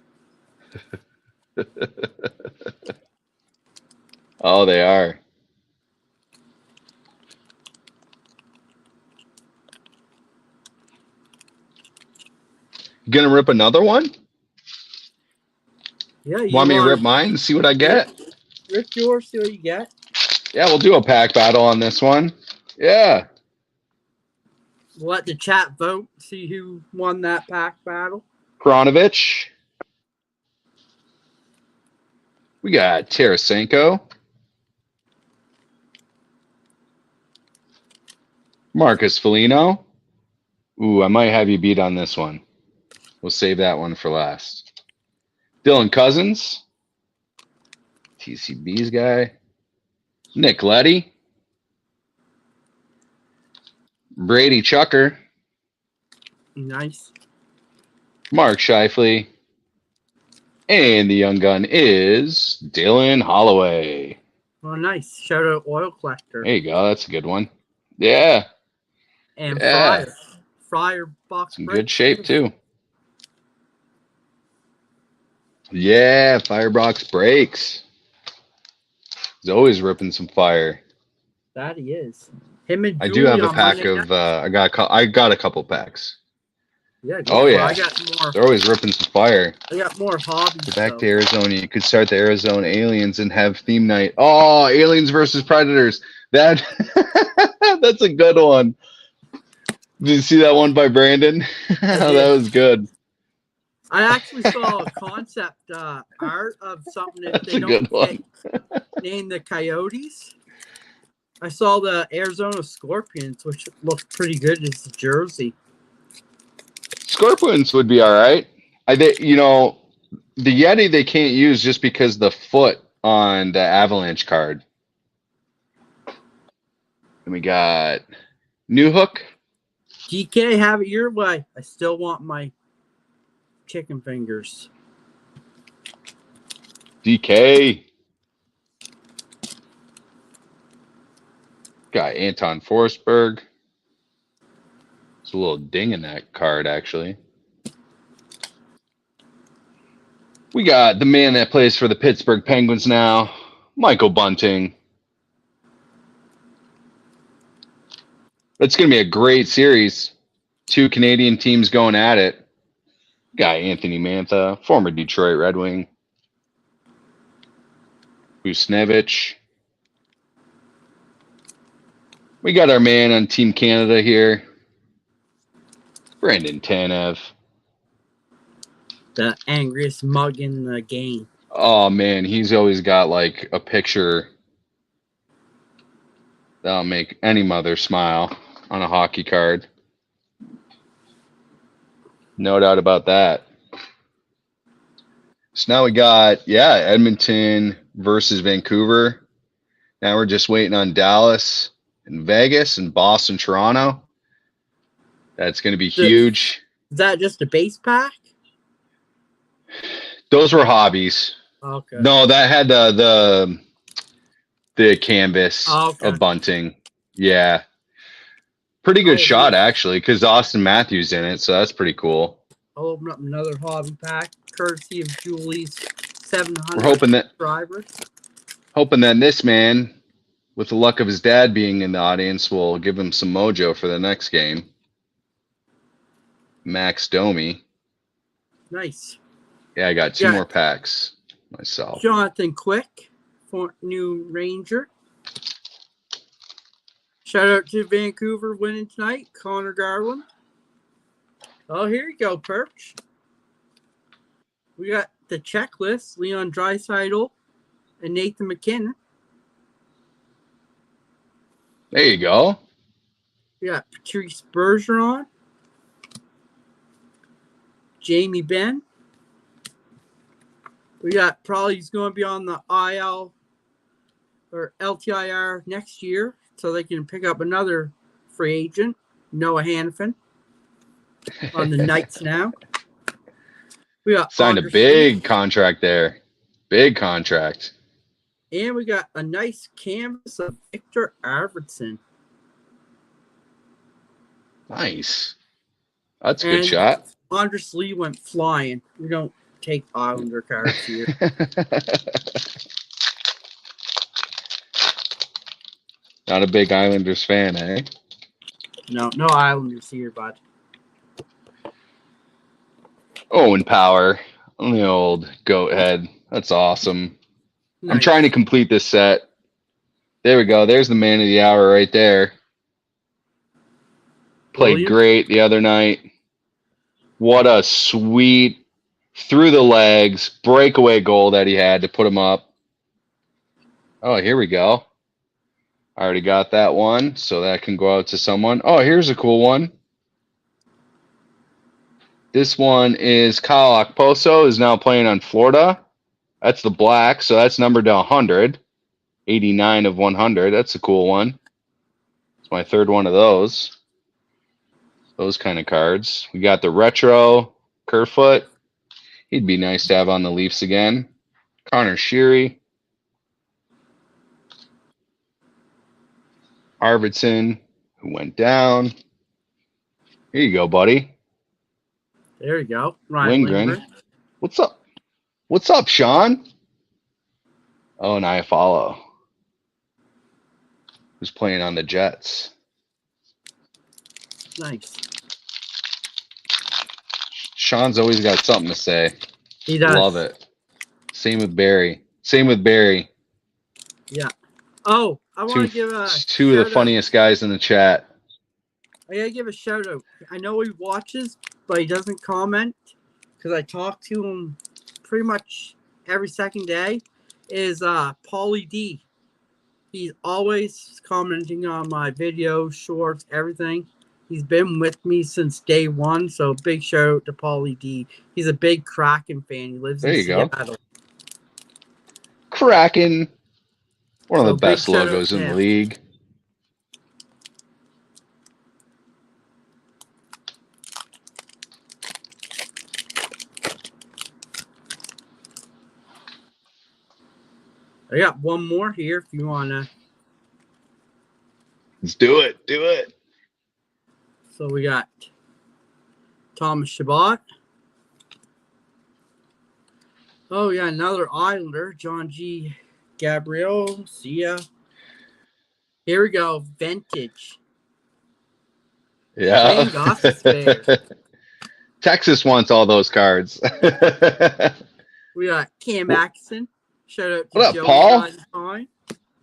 Oh, they are. Gonna rip another one? Yeah, you want me to rip mine and see what I get? Rip yours, see what you get. Yeah, we'll do a pack battle on this one. Yeah. We'll let the chat vote, see who won that pack battle. Kronovich. We got Tarasenko. Marcus Foligno. Ooh, I might have you beat on this one. We'll save that one for last. Dylan Cousins. TCB's guy. Nick Leddy. Brady Chucker. Nice. Mark Scheifele. And the young gun is Dylan Holloway. Oh, nice. Shout out Oil Collector. There you go. That's a good one. Yeah. And yeah. Fryer box. In good shape, too. Yeah, Firebox breaks. He's always ripping some fire. That he is. Him and I Julie do have a on pack Monday of. night. I got a couple packs. Yeah. Oh yeah. I got more. They're always ripping some fire. I got more hobbies. Get back to Arizona. You could start the Arizona Aliens and have theme night. Oh, Aliens versus Predators. That that's a good one. Did you see that one by Brandon? That was good. I actually saw a concept art of something that That's they a good one. named the Coyotes. I saw the Arizona Scorpions, which looked pretty good as a jersey. Scorpions would be all right. The Yeti they can't use just because the foot on the Avalanche card. And we got New Hook. DK, have it your way. I still want my chicken fingers. DK. Got Anton Forsberg. It's a little ding in that card, actually. We got the man that plays for the Pittsburgh Penguins now, Michael Bunting. It's going to be a great series. Two Canadian teams going at it. Got Anthony Mantha, former Detroit Red Wing. Busnevich. We got our man on Team Canada here. Brandon Tanev. The angriest mug in the game. Oh, man, he's always got, like, a picture that'll make any mother smile on a hockey card. No doubt about that. So now we got, Edmonton versus Vancouver. Now we're just waiting on Dallas and Vegas and Boston, Toronto. That's going to be huge. Is that just a base pack? Those were hobbies. Okay. No, that had the canvas of Bunting. Yeah. Pretty good shot, actually, because Austin Matthews in it, so that's pretty cool. I'll open up another hobby pack, courtesy of Julie's 700 We're hoping that subscribers. Hoping that this man with the luck of his dad being in the audience, we'll give him some mojo for the next game. Max Domi. Nice. Yeah, I got two more packs myself. Jonathan Quick, for New Ranger. Shout out to Vancouver winning tonight. Connor Garland. Oh, here you go, Perch. We got the checklist. Leon Draisaitl and Nathan McKinnon. There you go. We got Patrice Bergeron. Jamie Benn. We got probably he's going to be on the IL or LTIR next year, so they can pick up another free agent, Noah Hanifin, on the Knights now. We got signed a big contract there. Big contract. And we got a nice canvas of Victor Arvidsson. Nice. That's a good shot. Andres Lee went flying. We don't take Islander cards here. Not a big Islanders fan, eh? No Islanders here, bud. Owen Power on the old goat head. That's awesome. Nice. I'm trying to complete this set. There we go. There's the man of the hour right there. Played great the other night. What a sweet through the legs breakaway goal that he had to put him up. Oh, here we go. I already got that one, so that can go out to someone. Oh, here's a cool one. This one is Kyle Okposo, is now playing on Florida. That's the black, so that's numbered to 100. 89 of 100. That's a cool one. It's my third one of those. Those kind of cards. We got the retro Kerfoot. He'd be nice to have on the Leafs again. Connor Sheary. Arvidsson, who went down. Here you go, buddy. There you go. Ryan Lindgren. What's up? What's up, Sean? Oh, and I follow. Who's playing on the Jets? Nice. Sean's always got something to say. He does. Love it. Same with Barry. Yeah. Oh, I want to give two of the funniest guys in the chat. I gotta give a shout out. I know he watches, but he doesn't comment because I talk to him pretty much every second day. Is Paulie D. He's always commenting on my videos, shorts, everything. He's been with me since day one, so big shout out to Paulie D. He's a big Kraken fan. He lives in Seattle. Go. Kraken. One of the best logos in the league. I got one more here if you want to. Let's do it. Do it. So we got Thomas Chabot. Oh, yeah, another Islander, John G. Gabriel. See ya. Here we go. Vintage. Yeah. Fair. Texas wants all those cards. We got Cam Atkinson. Shout out to what up, Joey Paul?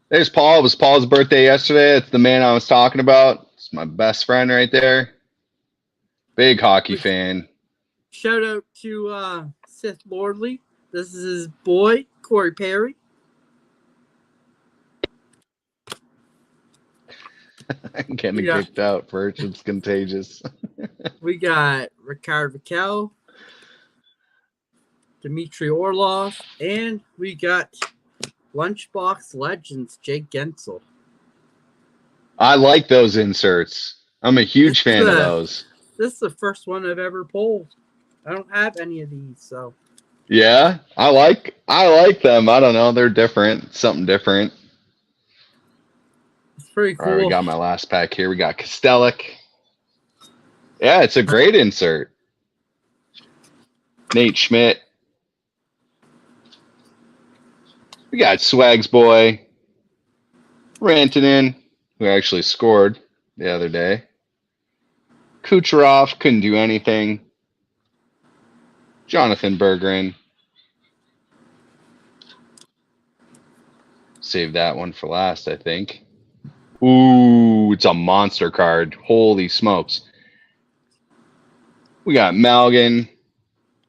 There's Paul. It was Paul's birthday yesterday. It's the man I was talking about. It's my best friend right there. Big hockey fan. Shout out to Sith Lordley. This is his boy, Corey Perry. I'm getting kicked out first. It's contagious. We got Ricard Raquel, Dmitry Orlov, and we got Lunchbox Legends, Jake Gensel. I like those inserts. I'm a huge fan of those. This is the first one I've ever pulled. I don't have any of these, so. Yeah, I like them. I don't know. They're different. Something different. It's pretty cool. All right, we got my last pack here. We got Kostelic. Yeah, it's a great insert. Nate Schmidt. We got Swags Boy. Rantanen, who actually scored the other day. Kucherov couldn't do anything. Jonathan Berggren. Save that one for last, I think. Ooh, it's a monster card. Holy smokes. We got Malgin.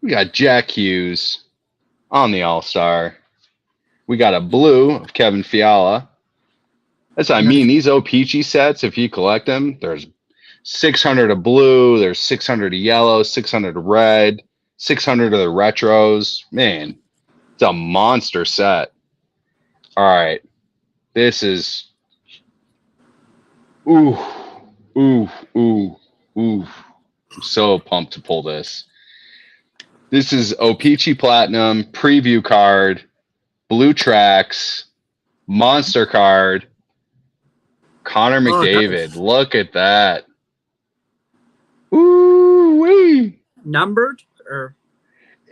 We got Jack Hughes on the All-Star. We got a blue of Kevin Fiala. That's what I mean. These O-Pee-Chee sets, if you collect them, there's 600 of blue, there's 600 of yellow, 600 of red, 600 of the retros. Man, it's a monster set. All right. This is ooh. I'm so pumped to pull this. This is O-Pee-Chee Platinum preview card, blue tracks, monster card, Connor McDavid. Nice. Look at that. Ooh-wee. Numbered or?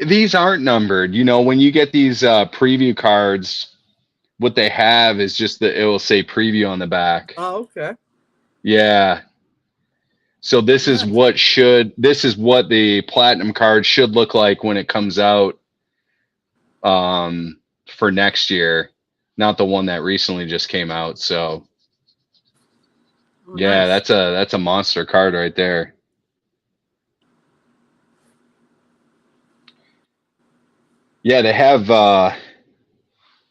These aren't numbered. You know, when you get these preview cards, what they have is just it will say preview on the back. Oh, okay. Yeah. So this is what the platinum card should look like when it comes out for next year, not the one that recently just came out. So yeah, nice. That's a monster card right there. Yeah, they have the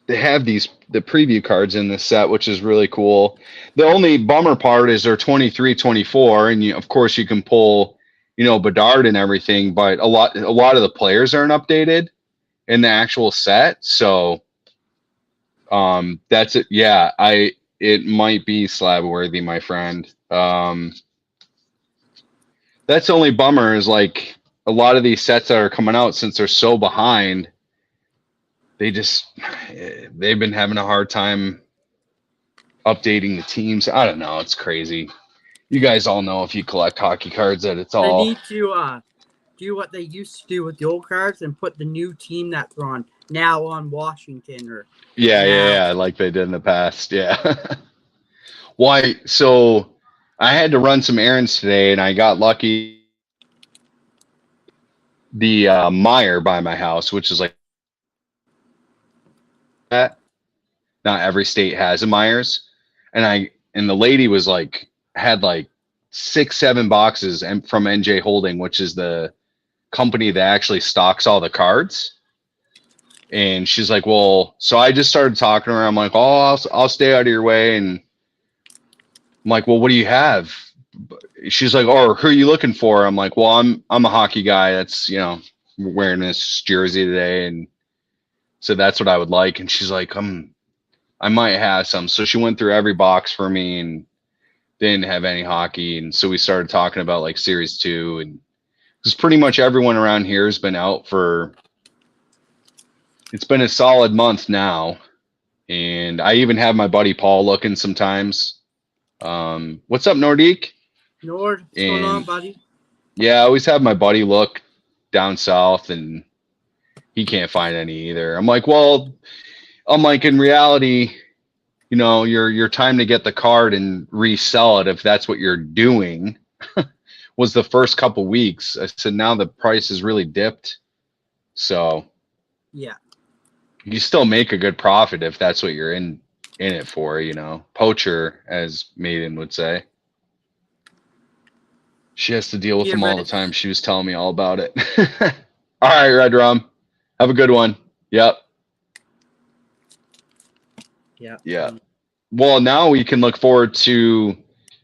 preview cards in this set, which is really cool. The only bummer part is they're 23, 24, and of course you can pull, Bedard and everything, but a lot of the players aren't updated in the actual set. So that's it. Yeah, it might be slab worthy, my friend. That's the only bummer is like a lot of these sets that are coming out, since they're so behind, they've been having a hard time updating the teams. I don't know. It's crazy. You guys all know, if you collect hockey cards, that it's all. They need to do what they used to do with the old cards and put the new team that they're on now on Washington or. Yeah, like they did in the past. Yeah. Why? So I had to run some errands today, and I got lucky. The Meyer by my house, which is like that. Not every state has a Myers, and the lady was like had like 6-7 boxes from NJ Holding, which is the company that actually stocks all the cards. And she's like, well, so I just started talking to her. I'm like, oh, I'll stay out of your way. And I'm like, well, what do you have? She's like, oh, who are you looking for? I'm like, well, I'm a hockey guy. That's, wearing this jersey today. And so that's what I would like. And she's like, I might have some. So she went through every box for me and didn't have any hockey. And so we started talking about like Series 2. And because pretty much everyone around here has been out it's been a solid month now. And I even have my buddy Paul looking sometimes. What's up, Nordique? Nord, what's going on, buddy? Yeah, I always have my buddy look down south, and he can't find any either. I'm like, in reality, your time to get the card and resell it, if that's what you're doing, was the first couple weeks. I said, now the price has really dipped. So yeah, you still make a good profit if that's what you're in it for, poacher, as Maiden would say. She has to deal with them all the time. She was telling me all about it. All right, Red Rum. Have a good one. Yep. Yeah. Well, now we can look forward to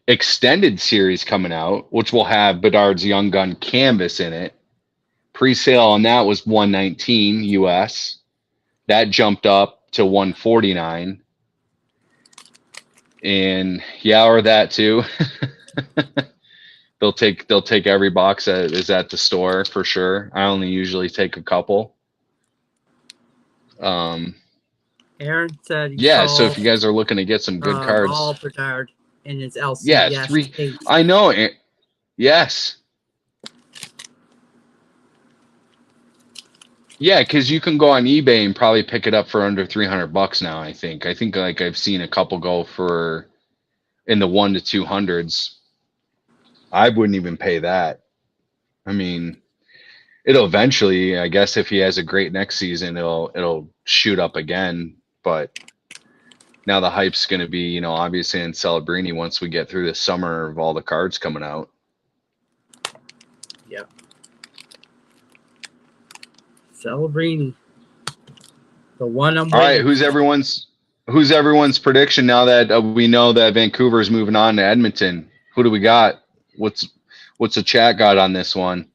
extended series coming out, which will have Bedard's Young Gun canvas in it. Pre-sale on that was $119 US. That jumped up to $149. And or that too. They'll take every box that is at the store for sure. I only usually take a couple. Aaron said so if you guys are looking to get some good cards. All Bedard in his LCS. Yeah, 3. I know. Yes. Yeah, because you can go on eBay and probably pick it up for under $300 now. I think. Like I've seen a couple go for in the 1 to 200s. I wouldn't even pay that. I mean, it'll eventually, I guess, if he has a great next season, it'll shoot up again. But now the hype's going to be, obviously in Celebrini once we get through the summer of all the cards coming out. Yep. Celebrini. The one I'm All right, waiting who's everyone's prediction now that we know that Vancouver's moving on to Edmonton? Who do we got? What's the chat got on this one?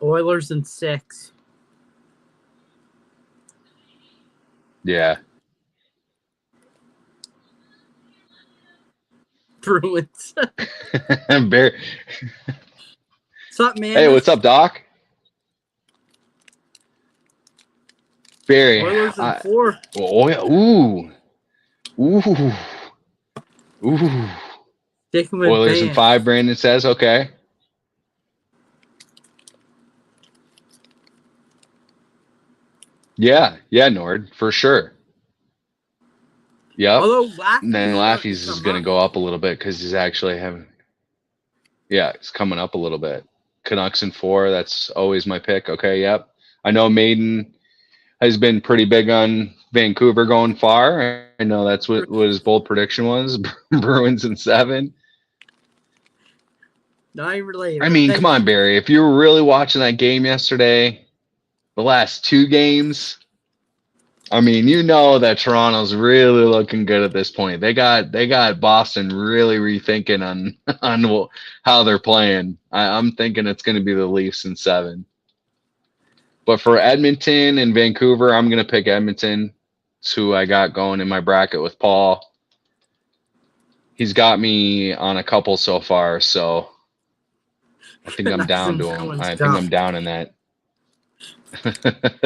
Oilers in 6. Yeah. Bruins. Bear. What's up, man? Hey, what's up, Doc? Barry. Oilers in 4. Oh, yeah. Ooh. Sticking with Oilers in Vance. 5, Brandon says. Okay. Yeah, Nord, for sure. Yep. Although Laffy's And then Laffy's is going to go up a little bit because he's actually having. Yeah, it's coming up a little bit. Canucks in 4. That's always my pick. Okay, yep. I know Maiden has been pretty big on Vancouver going far. I know that's what his bold prediction was. Bruins in 7. Not even related. I mean, come on, Barry. If you were really watching that game yesterday, the last 2 games, I mean, that Toronto's really looking good at this point. They got Boston really rethinking on how they're playing. I'm thinking it's going to be the Leafs in 7. But for Edmonton and Vancouver, I'm going to pick Edmonton. It's who I got going in my bracket with Paul. He's got me on a couple so far, so I think I'm down to him. I think I'm down in that.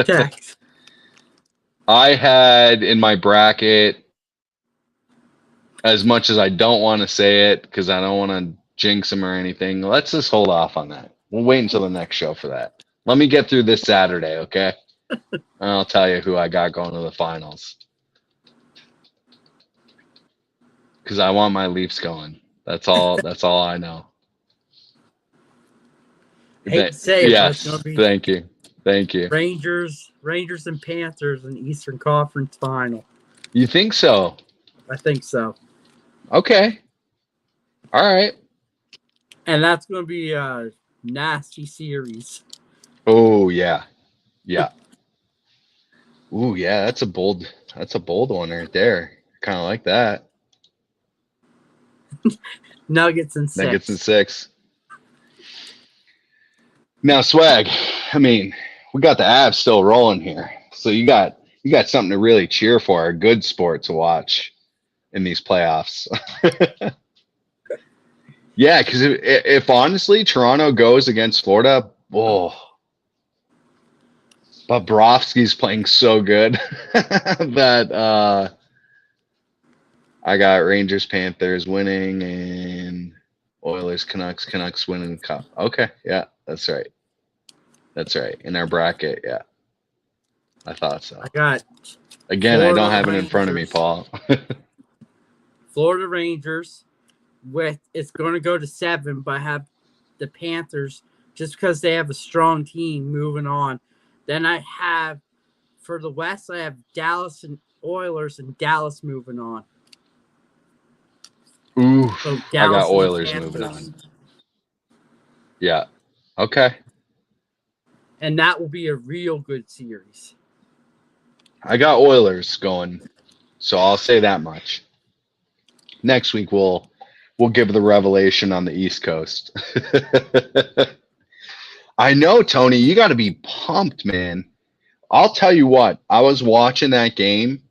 Text. I had in my bracket, as much as I don't want to say it because I don't want to jinx him or anything, let's just hold off on that. We'll wait until the next show for that. Let me get through this Saturday, okay? And I'll tell you who I got going to the finals. Because I want my Leafs going. That's all I know. Hate to say it, yes, thank you. Rangers and Panthers in Eastern Conference Final. You think so? I think so. Okay. All right. And that's going to be a nasty series. Oh yeah. Ooh yeah, that's a bold one right there. Kind of like that. Nuggets in 6. Now, Swag, I mean, we got the Avs still rolling here. So you got something to really cheer for, a good sport to watch in these playoffs. Yeah, because if honestly Toronto goes against Florida, Bobrovsky's playing so good that I got Rangers Panthers winning and Oilers Canucks winning the cup. Okay, yeah, that's right. In our bracket, yeah. I thought so. I got again. Florida I don't have Rangers, it in front of me, Paul. Florida Rangers it's going to go to 7, but I have the Panthers just because they have a strong team moving on. Then I have for the West, I have Dallas and Oilers and Dallas moving on. Ooh, So I got Oilers moving on. Yeah. Okay. And that will be a real good series. I got Oilers going, so I'll say that much. Next week we'll give the revelation on the East Coast. I know, Tony, you got to be pumped, man. I'll tell you what, I was watching that game.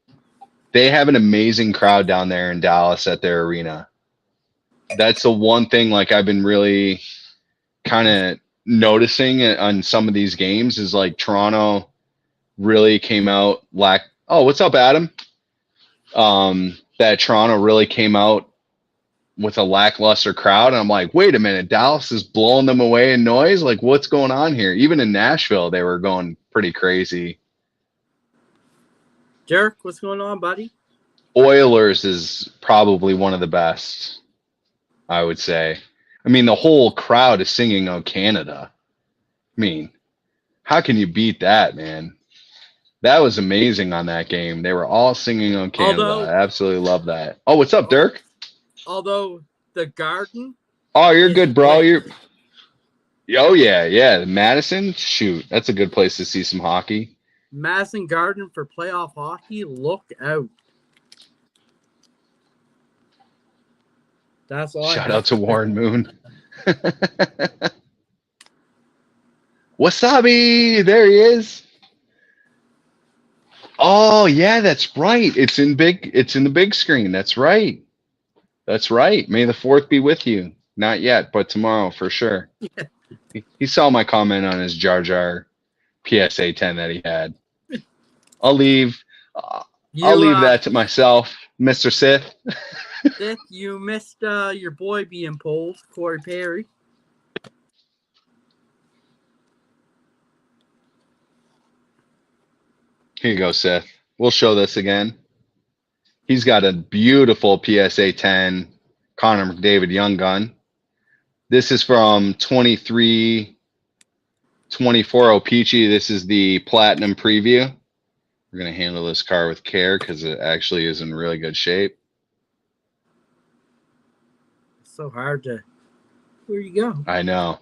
They have an amazing crowd down there in Dallas at their arena. That's the one thing like I've been really kind of noticing on some of these games is like Toronto really came out oh, what's up, Adam? That Toronto really came out with a lackluster crowd. And I'm like, wait a minute, Dallas is blowing them away in noise. Like, what's going on here? Even in Nashville, they were going pretty crazy. Derek, what's going on, buddy? Oilers is probably one of the best, I would say. I mean, the whole crowd is singing "Oh Canada." I mean, how can you beat that, man? That was amazing on that game. They were all singing "Oh Canada." I absolutely love that. Oh, what's up, Dirk? Although the Garden. Oh, you're good, bro. Great. Oh yeah. Madison, shoot, that's a good place to see some hockey. Madison Garden for playoff hockey. Look out. That's all. Shout out to Warren Moon. Wasabi, there he is. Oh yeah, that's right. It's in the big screen. That's right. That's right. May the 4th be with you. Not yet, but tomorrow for sure. He saw my comment on his Jar Jar PSA 10 that he had. I'll leave that to myself, Mr. Sith. Sith, you missed your boy being pulled, Corey Perry. Here you go, Sith. We'll show this again. He's got a beautiful PSA 10 Connor McDavid Young Gun. This is from 23-24 O-Pee-Chee. This is the Platinum Preview. We're going to handle this car with care because it actually is in really good shape. It's so hard to... Where you go? I know.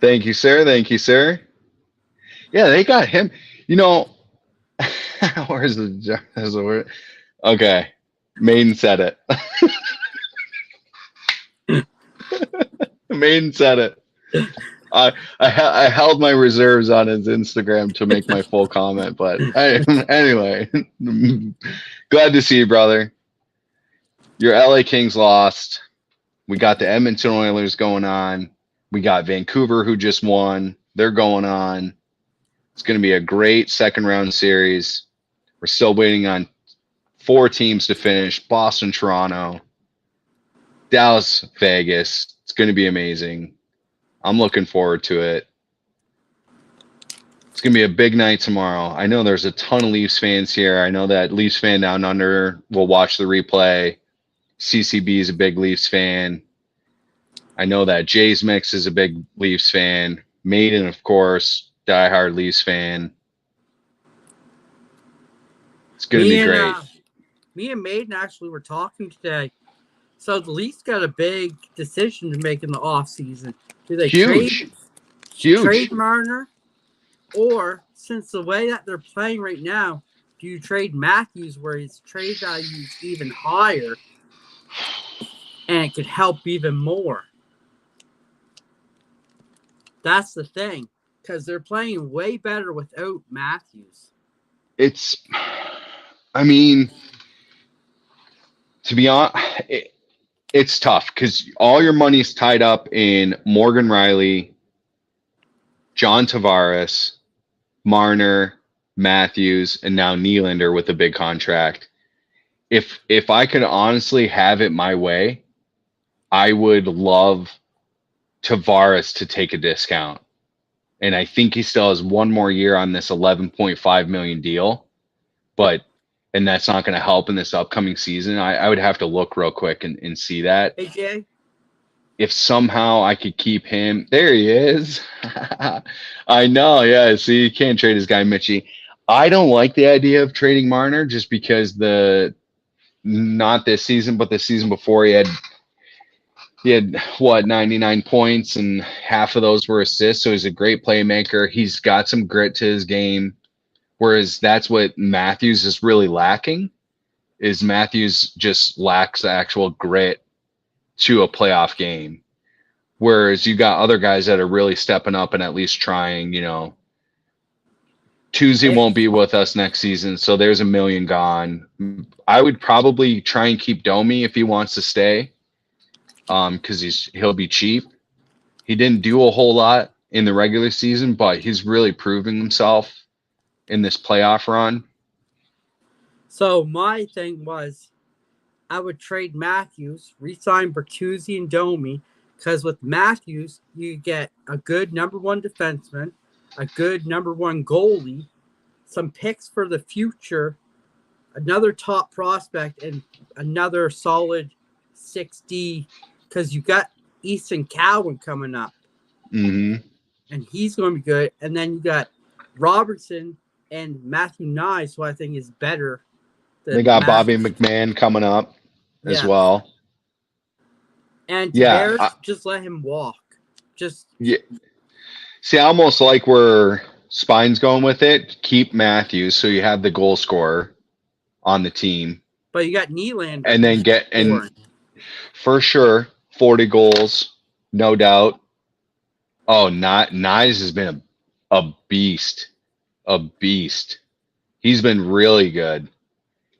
Thank you, sir. Thank you, sir. Yeah, they got him. You know, where's the word? Okay. Maiden said it. Maiden said it. I held my reserves on his Instagram to make my full comment, but anyway, glad to see you, brother. Your LA Kings lost. We got the Edmonton Oilers going on. We got Vancouver, who just won. They're going on. It's going to be a great second round series. We're still waiting on 4 teams to finish. Boston, Toronto, Dallas, Vegas. It's going to be amazing. I'm looking forward to it. It's going to be a big night tomorrow. I know there's a ton of Leafs fans here. I know that Leafs fan down under will watch the replay. CCB is a big Leafs fan. I know that Jay's Mix is a big Leafs fan. Maiden, of course, diehard Leafs fan. It's going to be great. Me and Maiden actually were talking today. So the Leafs got a big decision to make in the offseason. Do they trade Marner? Or, since the way that they're playing right now, do you trade Matthews where his trade value is even higher and it could help even more? That's the thing, because they're playing way better without Matthews. I mean, to be honest, it's tough because all your money's tied up in Morgan Riley, John Tavares, Marner, Matthews, and now Nylander with a big contract. If I could honestly have it my way, I would love Tavares to take a discount. And I think he still has one more year on this $11.5 million deal. And that's not going to help in this upcoming season. I would have to look real quick and see that. Hey, Jay. If somehow I could keep him. There he is. I know. Yeah. See, you can't trade this guy, Mitchie. I don't like the idea of trading Marner just because not this season, but the season before he had 99 points and half of those were assists. So he's a great playmaker. He's got some grit to his game. Whereas that's what Matthews is really lacking, is Matthews just lacks actual grit to a playoff game. Whereas you got other guys that are really stepping up and at least trying, Tuesday won't be with us next season, so there's $1 million gone. I would probably try and keep Domi if he wants to stay, because he'll be cheap. He didn't do a whole lot in the regular season, but he's really proving himself in this playoff run. So my thing was, I would trade Matthews, re-sign Bertuzzi and Domi, because with Matthews you get a good number one defenseman, a good number one goalie, some picks for the future, another top prospect, and another solid 6D, because you got Easton Cowan coming up, Mm-hmm. and he's going to be good. And then you got Robertson and Matthew Nyes, who I think is better They than got Bobby Matthews. McMahon coming up as Yeah. well. And Yeah. Tavares, just let him walk. Just Yeah. See, I almost like where Spine's going with it. Keep Matthews so you have the goal scorer on the team. But you got Nylander. And then get scoring. for sure 40 goals, no doubt. Oh, Nyes has been a beast. A beast. He's been really good.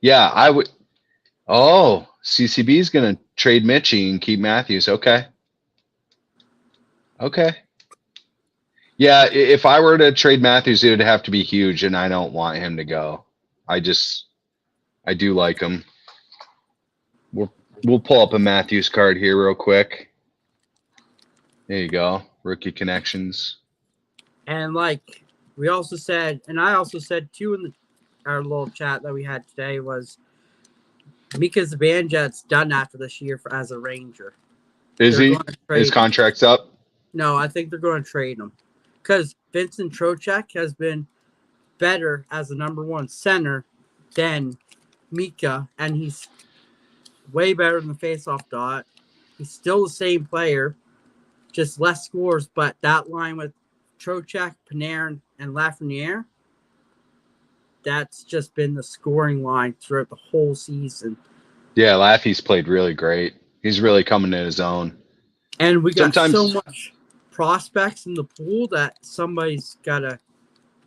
Yeah, I would. Oh, CCB is going to trade Mitchie and keep Matthews. Okay. Okay. Yeah, if I were to trade Matthews, it would have to be huge, and I don't want him to go. I do like him. We'll pull up a Matthews card here real quick. There you go. Rookie connections. And like we also said, and I also said too in our little chat that we had today, was Mika Zibanejad's done after this year as a Ranger. Is They're he? going to trade His him. contract's up? No, I think they're going to trade him because Vincent Trocheck has been better as a number one center than Mika, and he's way better than the faceoff dot. He's still the same player, just less scores, but that line with Trocheck, Panarin, and Lafreniere, that's just been the scoring line throughout the whole season. Yeah, Laffy's played really great. He's really coming to his own. And we got Sometimes- so much prospects in the pool that somebody's got to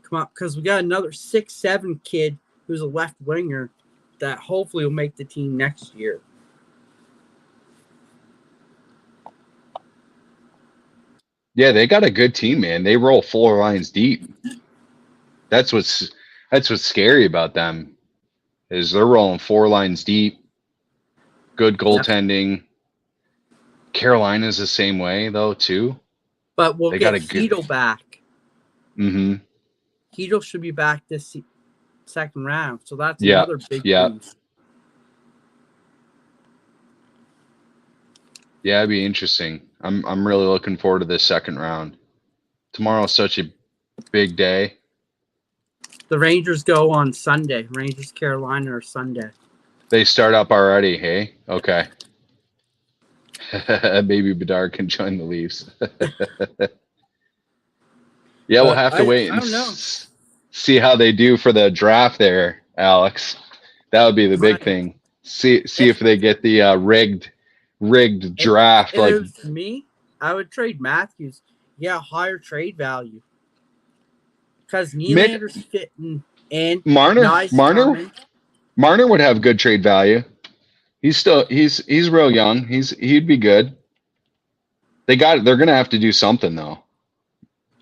come up, because we got another 6'7" kid who's a left winger that hopefully will make the team next year. Yeah, they got a good team, man. They roll 4 lines deep. That's what's scary about them, is they're rolling 4 lines deep. Good goaltending. Carolina's the same way though too. But we'll They get got a good- Hedel back. Mm-hmm. Hedel should be back this second round, so that's Yeah, another big yeah. boost. Yeah, it'd be interesting. I'm really looking forward to this second round. Tomorrow's such a big day. The Rangers go on Sunday. Rangers Carolina are Sunday. They start up already, hey? Okay. Maybe Bedard can join the Leafs. Yeah, we'll have to wait I and don't know. see how they do for the draft there, Alex. That would be the big Right. thing. See if they get the rigged draft. If Like, it was me, I would trade Matthews. Yeah, higher trade value. Because Nylander's fitting and Marner coming. Marner would have good trade value. He's real young. He'd be good. They're gonna have to do something though.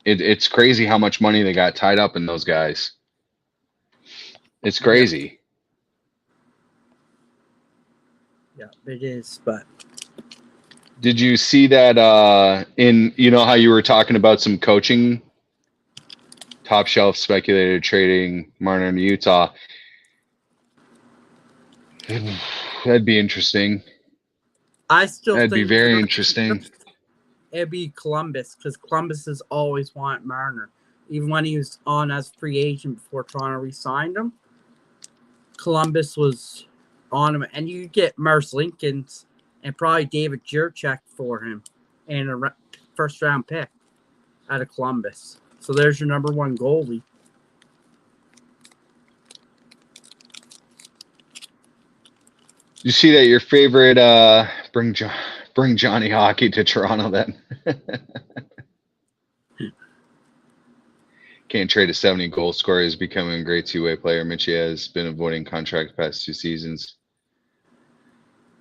It's crazy how much money they got tied up in those guys. It's crazy. Yeah, it is. But Did you see that in how you were talking about some coaching? Top Shelf speculated trading Marner to Utah. That'd be interesting. I still That'd think be very interesting. It'd be Columbus, because Columbus has always wanted Marner. Even when he was on as free agent before Toronto re-signed him, Columbus was on him. And you get Mars Lincolns and probably David Jirchek for him and a first-round pick out of Columbus. So there's your number one goalie. You see that your favorite bring Johnny Hockey to Toronto then. Can't trade a 70 goal scorer. He's becoming a great two-way player. Mitchie has been avoiding contract the past 2 seasons.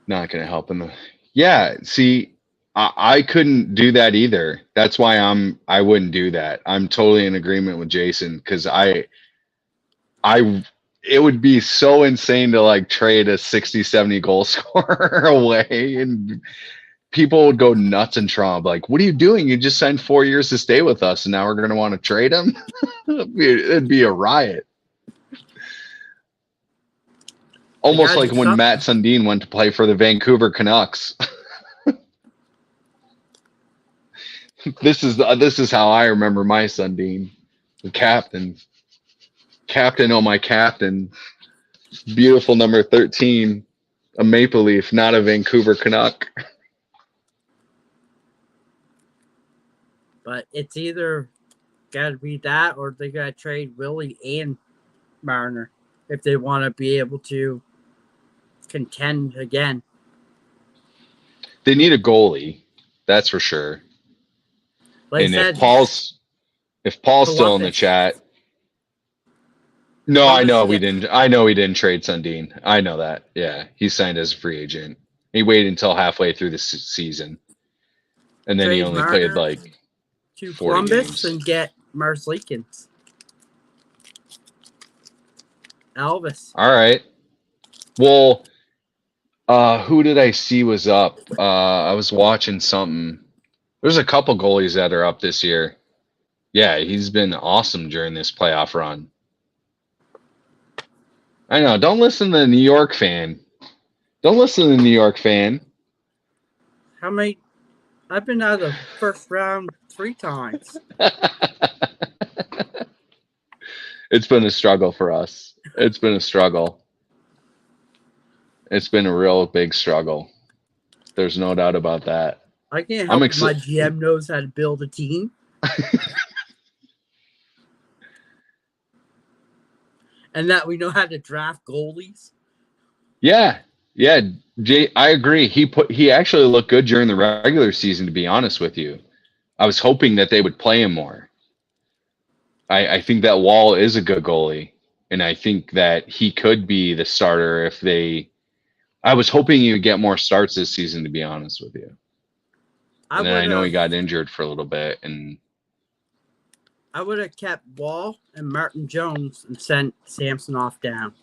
Not going to help him. Yeah, see, I couldn't do that either. That's why I wouldn't do that. I'm totally in agreement with Jason, because it would be so insane to like trade a 60, 70 goal scorer away, and people would go nuts in Toronto. Like, what are you doing? You just signed 4 years to stay with us, and now we're going to want to trade him? It'd be a riot. Almost like when Matt Sundin went to play for the Vancouver Canucks. This is how I remember my Sundin, the captain. Captain, oh my captain. Beautiful number 13, a Maple Leaf, not a Vancouver Canuck. But it's either got to be that or they got to trade Willie and Marner if they want to be able to contend again. They need a goalie, that's for sure. Like and said, if Paul's still in the chat, no, I know we didn't trade Sundin. I know that. Yeah, he signed as a free agent. He waited until halfway through the season, and then he only played like to 40 Columbus games. And get Marslikins. Elvis. All right. Well, who did I see was up? I was watching something. There's a couple goalies that are up this year. Yeah, he's been awesome during this playoff run. I know. Don't listen to the New York fan. Don't listen to the New York fan. How many? I've been out of the first round 3 times. It's been a struggle for us. It's been a struggle. It's been a real big struggle. There's no doubt about that. I can't help my GM knows how to build a team. And that we know how to draft goalies. Yeah. Jay, I agree. He actually looked good during the regular season, to be honest with you. I was hoping that they would play him more. I think that Wall is a good goalie, and I think that he could be the starter if they. I was hoping he would get more starts this season, to be honest with you. And then I know he got injured for a little bit, and I would have kept Wall and Martin Jones and sent Samsonov down.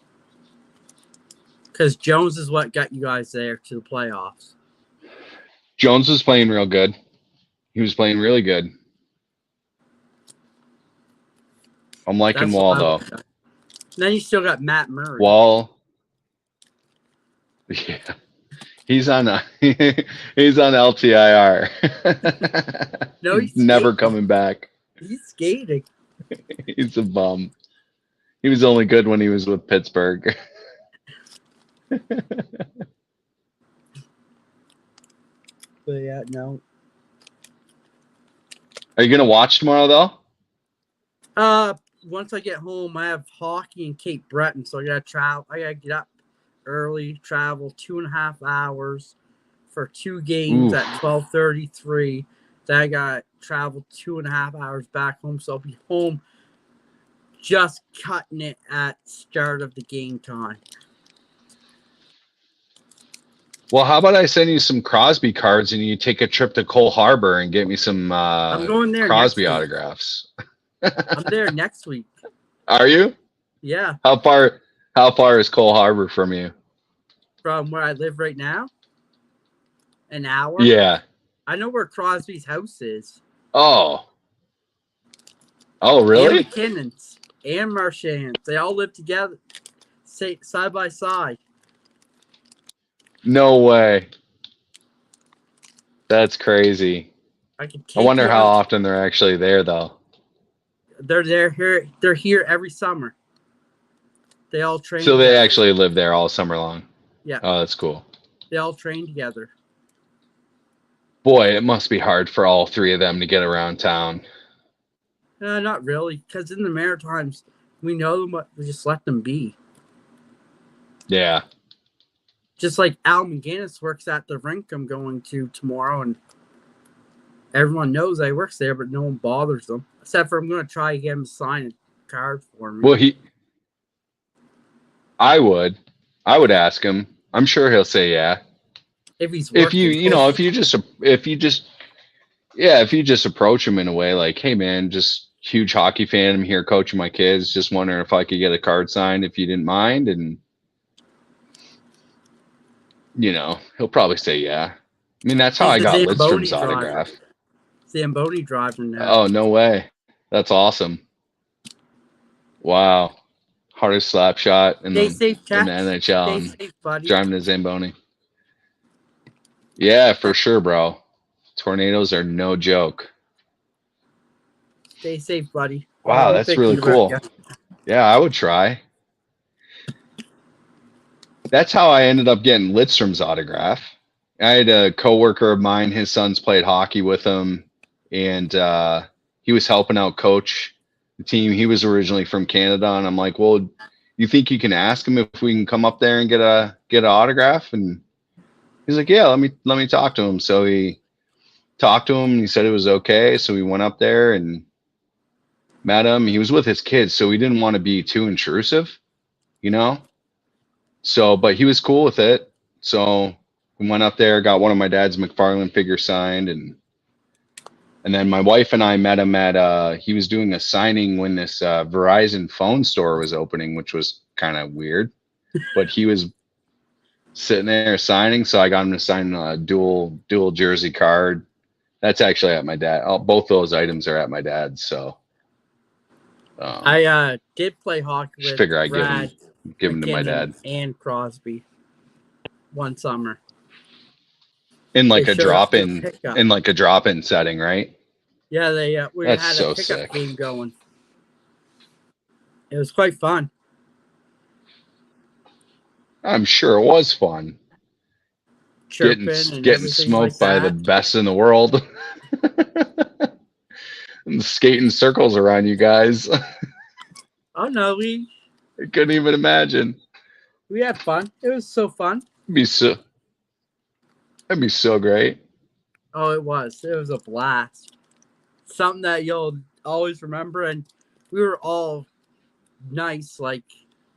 Because Jones is what got you guys there to the playoffs. Jones was playing real good. He was playing really good. I'm liking Wall, though. Then you still got Matt Murray. Wall. Yeah. He's on LTIR. No, he's never coming back. He's skating. He's a bum. He was only good when he was with Pittsburgh. But yeah, no. Are you gonna watch tomorrow though? Once I get home, I have hockey in Cape Breton, so I gotta travel. I gotta get up early, travel 2.5 hours for 2 games at 12:33. Then I got travel 2.5 hours back home, so I'll be home just cutting it at start of the game time. Well, how about I send you some Crosby cards and you take a trip to Cole Harbor and get me some I'm going there Crosby autographs? I'm there next week. Are you? Yeah. How far is Cole Harbor from you? From where I live right now? An hour? Yeah. I know where Crosby's house is. Oh, really? And McKinnon's and Marchand's. They all live together, side by side. No way. That's crazy. I wonder how often they're actually there, though. They're here. They're here every summer. They all train. So they actually live there all summer long. Yeah. Oh, that's cool. They all train together. Boy, it must be hard for all 3 of them to get around town. Not really, because in the Maritimes, we know them, but we just let them be. Yeah. Just like Al McGinnis works at the rink I'm going to tomorrow, and everyone knows I works there, but no one bothers them. Except for I'm going to try to get him to sign a card for me. Well, I would ask him. I'm sure he'll say yeah. If you just approach him in a way like, hey man, just huge hockey fan. I'm here coaching my kids. Just wondering if I could get a card signed if you didn't mind. And, you know, he'll probably say yeah. I mean, that's how He's I the got Zamboni Lidstrom's driver. autograph. Zamboni driver now. Oh, no way. That's awesome. Wow. Hardest slap shot in the NHL. Stay safe, buddy. Driving to Zamboni. Yeah, for sure, bro. Tornadoes are no joke. Stay safe, buddy. Wow, that's really cool. Yeah, I would try. That's how I ended up getting Lidstrom's autograph. I had a coworker of mine, his sons played hockey with him, and he was helping out coach the team. He was originally from Canada, and I'm like, well, you think you can ask him if we can come up there and get an autograph? And he's like, yeah, let me talk to him. So he talked to him, and he said it was okay. So we went up there and met him. He was with his kids, so we didn't want to be too intrusive, you know? So, but he was cool with it. So we went up there, got one of my dad's McFarlane figures signed, and then my wife and I met him at he was doing a signing when this Verizon phone store was opening, which was kind of weird. But he was sitting there signing, so I got him to sign a dual jersey card. That's actually at my dad. Both those items are at my dad's. So I did play hockey with figure I Brad, give him to my dad and Crosby one summer in like a drop-in setting, right? Yeah, we That's had so a pickup sick. game going. It was quite fun. I'm sure it was fun. Getting smoked by the best in the world. And skating circles around you guys. Oh no, I couldn't even imagine. We had fun. It was so fun. That'd be so great. Oh, it was. It was a blast. Something that you'll always remember. And we were all nice. Like,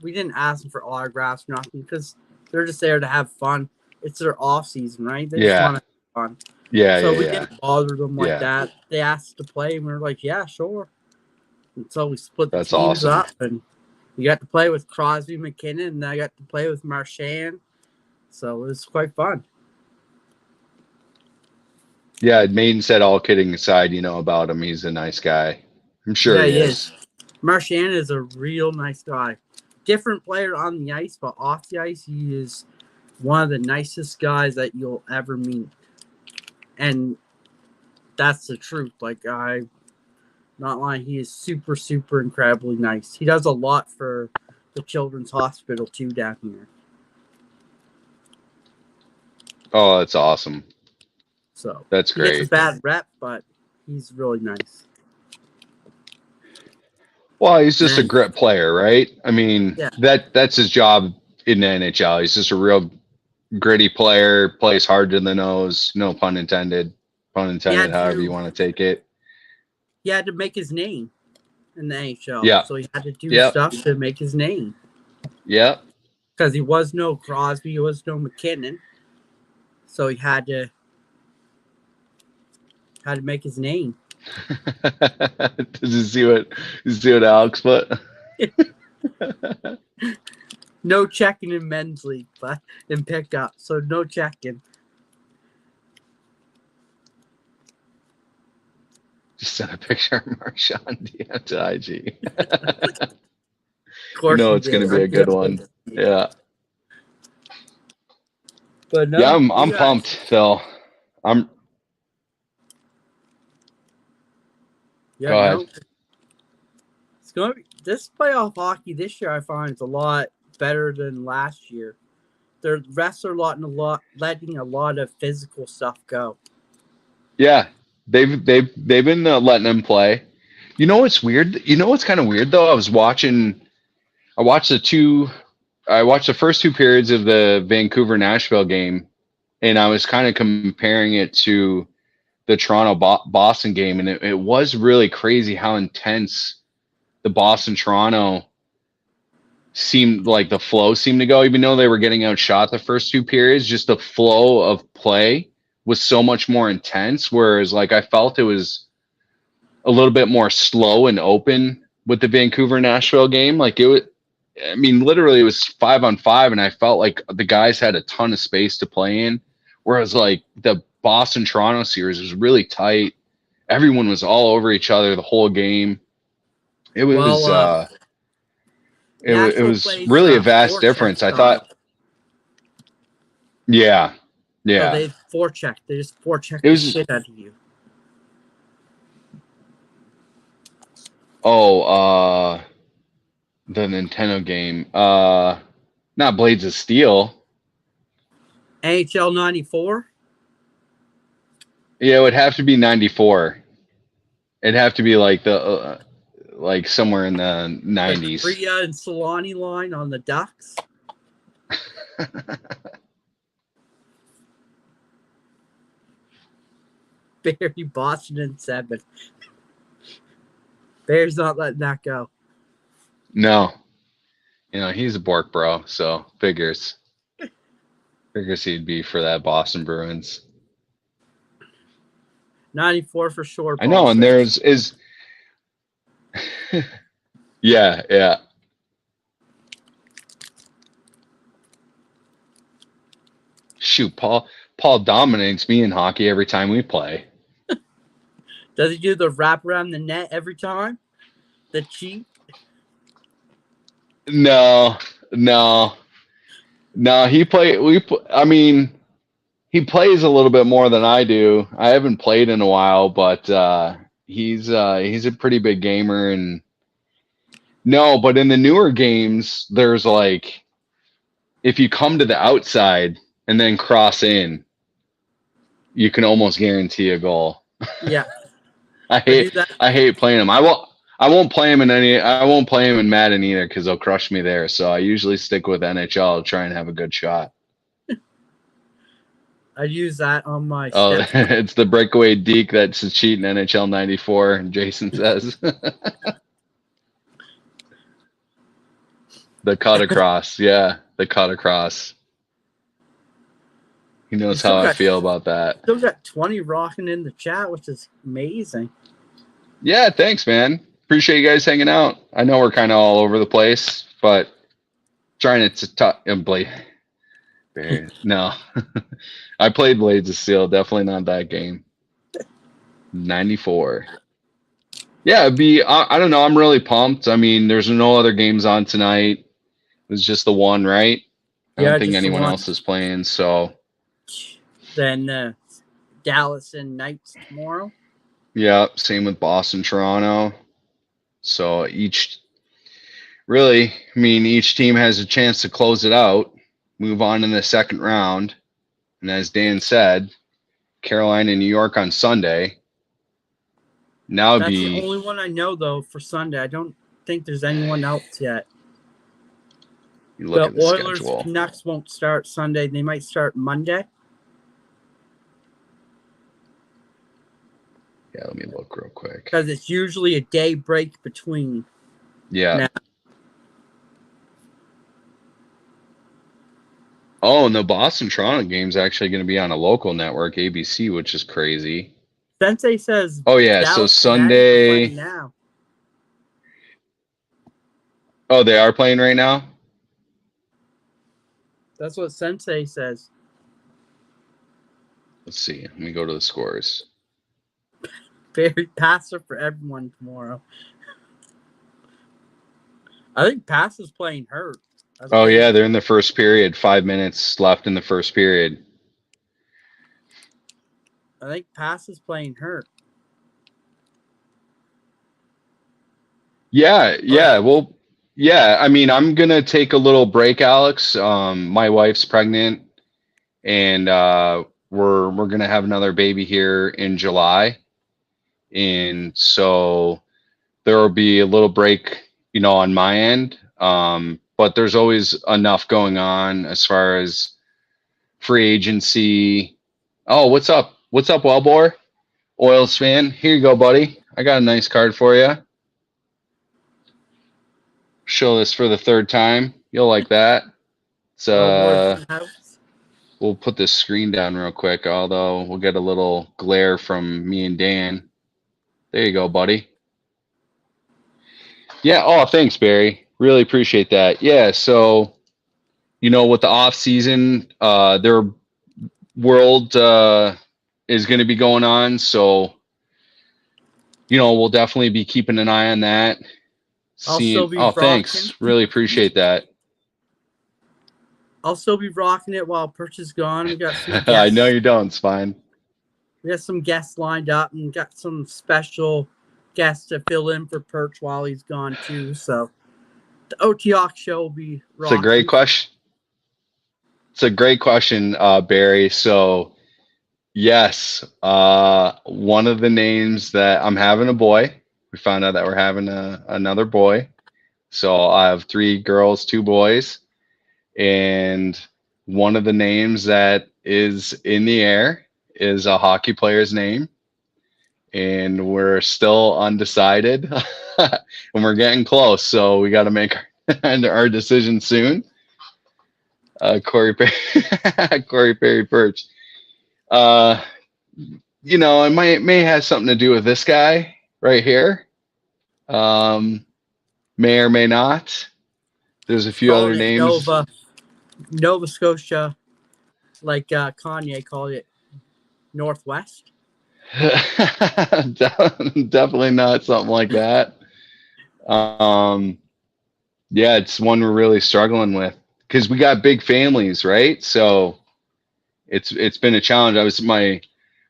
we didn't ask them for autographs or nothing because they're just there to have fun. It's their off season, right? They just want to have fun. Yeah, so we didn't bother them like that. They asked to play, and we were like, yeah, sure. And so we split the teams up, and we got to play with Crosby, McKinnon, and I got to play with Marchand. So it was quite fun. Yeah, Maiden said, all kidding aside, about him, he's a nice guy. I'm sure he is. Marchand is a real nice guy. Different player on the ice, but off the ice, he is one of the nicest guys that you'll ever meet. And that's the truth. Like, I'm not lying. He is super, super incredibly nice. He does a lot for the Children's Hospital, too, down here. Oh, that's awesome. So that's great. He gets a bad rep, but he's really nice. Well, he's just a grit player, right? I mean, that's his job in the NHL. He's just a real gritty player, plays hard to the nose, no pun intended. Pun intended, however you want to take it. He had to make his name in the NHL. Yeah. So he had to do stuff to make his name. Yeah. Because he was no Crosby, he was no McKinnon. So he had to make his name. Does you see what Alex put? No checking in men's league, but in pickup. So no checking. Just sent a picture of Marchand DM to IG. It's going to be a good one. Yeah. But no, I'm pumped, Phil. Go ahead. It's going to be this playoff hockey this year. I find is a lot better than last year. The refs are letting a lot of physical stuff go. Yeah, they've been letting them play. You know what's weird? You know what's kind of weird though? I watched the first two periods of the Vancouver-Nashville game, and I was kind of comparing it to the Toronto-Boston game, and it was really crazy how intense the Boston-Toronto seemed, like the flow seemed to go, even though they were getting outshot the first two periods. Just the flow of play was so much more intense, whereas like I felt it was a little bit more slow and open with the Vancouver Nashville game. Like it was, I mean, literally it was 5-on-5, and I felt like the guys had a ton of space to play in. Whereas like the Boston Toronto series was really tight. Everyone was all over each other the whole game. It was it Nashville was plays really a vast forecheck difference. I style. thought, yeah, So yeah. they forecheck. They just forecheck It the was shit out of you. the Nintendo game. Not Blades of Steel. NHL 94. Yeah, it would have to be 94. It'd have to be like the like somewhere in the The 90s. Korea and Solani line on the Ducks. Barry Boston in 7. Bears not letting that go. No. You know, he's a Bork bro, so figures he'd be for that Boston Bruins. 94 for sure. I know, and there's is yeah. Shoot, Paul dominates me in hockey every time we play. Does he do the wrap around the net every time? The cheat? No. I mean, he plays a little bit more than I do. I haven't played in a while, but he's a pretty big gamer. And no, but in the newer games, there's like, if you come to the outside and then cross in, you can almost guarantee a goal. Yeah. I hate playing him. I won't play him in Madden either, because they'll crush me there. So I usually stick with NHL to try and have a good shot. I use that on my it's the breakaway deke that's a cheat in NHL 94, Jason says. The cut across. Yeah, the cut across. He knows how I feel about that. Still got 20 rocking in the chat, which is amazing. Yeah, thanks, man. Appreciate you guys hanging out. I know we're kind of all over the place, but trying to talk and play. No, I played Blades of Steel. Definitely not that game. 94. Yeah, it'd be. I don't know. I'm really pumped. I mean, there's no other games on tonight. It was just the one, right? I don't think anyone else is playing. So then Dallas and Knights tomorrow. Yeah, same with Boston, Toronto. So each team has a chance to close it out, move on in the second round. And as Dan said, Carolina and New York on Sunday. Now That's the only one I know, though, for Sunday. I don't think there's anyone else yet. You look at the Oilers schedule. Canucks won't start Sunday. They might start Monday. Yeah, let me look real quick. Because it's usually a day break between. Yeah. Now. Oh, and the Boston Toronto game's actually going to be on a local network, ABC, which is crazy. Sensei says. Oh yeah, Dallas so Sunday. Now. Oh, they are playing right now? That's what Sensei says. Let's see. Let me go to the scores. Very passive for everyone tomorrow. I think Pass is playing hurt. Oh, yeah, they're in the first period. 5 minutes left in the first period. I think Pass is playing hurt. Yeah. Well, yeah, I mean, I'm going to take a little break, Alex. My wife's pregnant, and we're going to have another baby here in July. And so there will be a little break, on my end. But there's always enough going on as far as free agency. Oh, what's up? What's up, Wellbore? Oils fan. Here you go, buddy. I got a nice card for you. Show this for the third time. You'll like that. It's we'll put this screen down real quick, although we'll get a little glare from me and Dan. There you go, buddy. Yeah. Oh, thanks, Barry. Really appreciate that. Yeah. So, with the off season, their world is going to be going on. So, we'll definitely be keeping an eye on that. I'll still be Oh, rocking. thanks. Really appreciate that. I'll still be rocking it while Perch is gone. We got some guests. I know you don't. It's fine. We got some guests lined up and got some special guests to fill in for Perch while he's gone too. So the OTOX show will be rocking. It's a great question. It's a great question, Barry. So, yes, one of the names that I'm having a boy. We found out that we're having another boy. So I have 3 girls, 2 boys. And one of the names that is in the air is a hockey player's name. And we're still undecided. And we're getting close. So we got to make our decision soon. Corey Perry Perch. It may have something to do with this guy right here. May or may not. There's a few other names. Nova Scotia, like Kanye called it, Northwest. Definitely not something like that. Yeah, it's one we're really struggling with because we got big families, right? So it's been a challenge.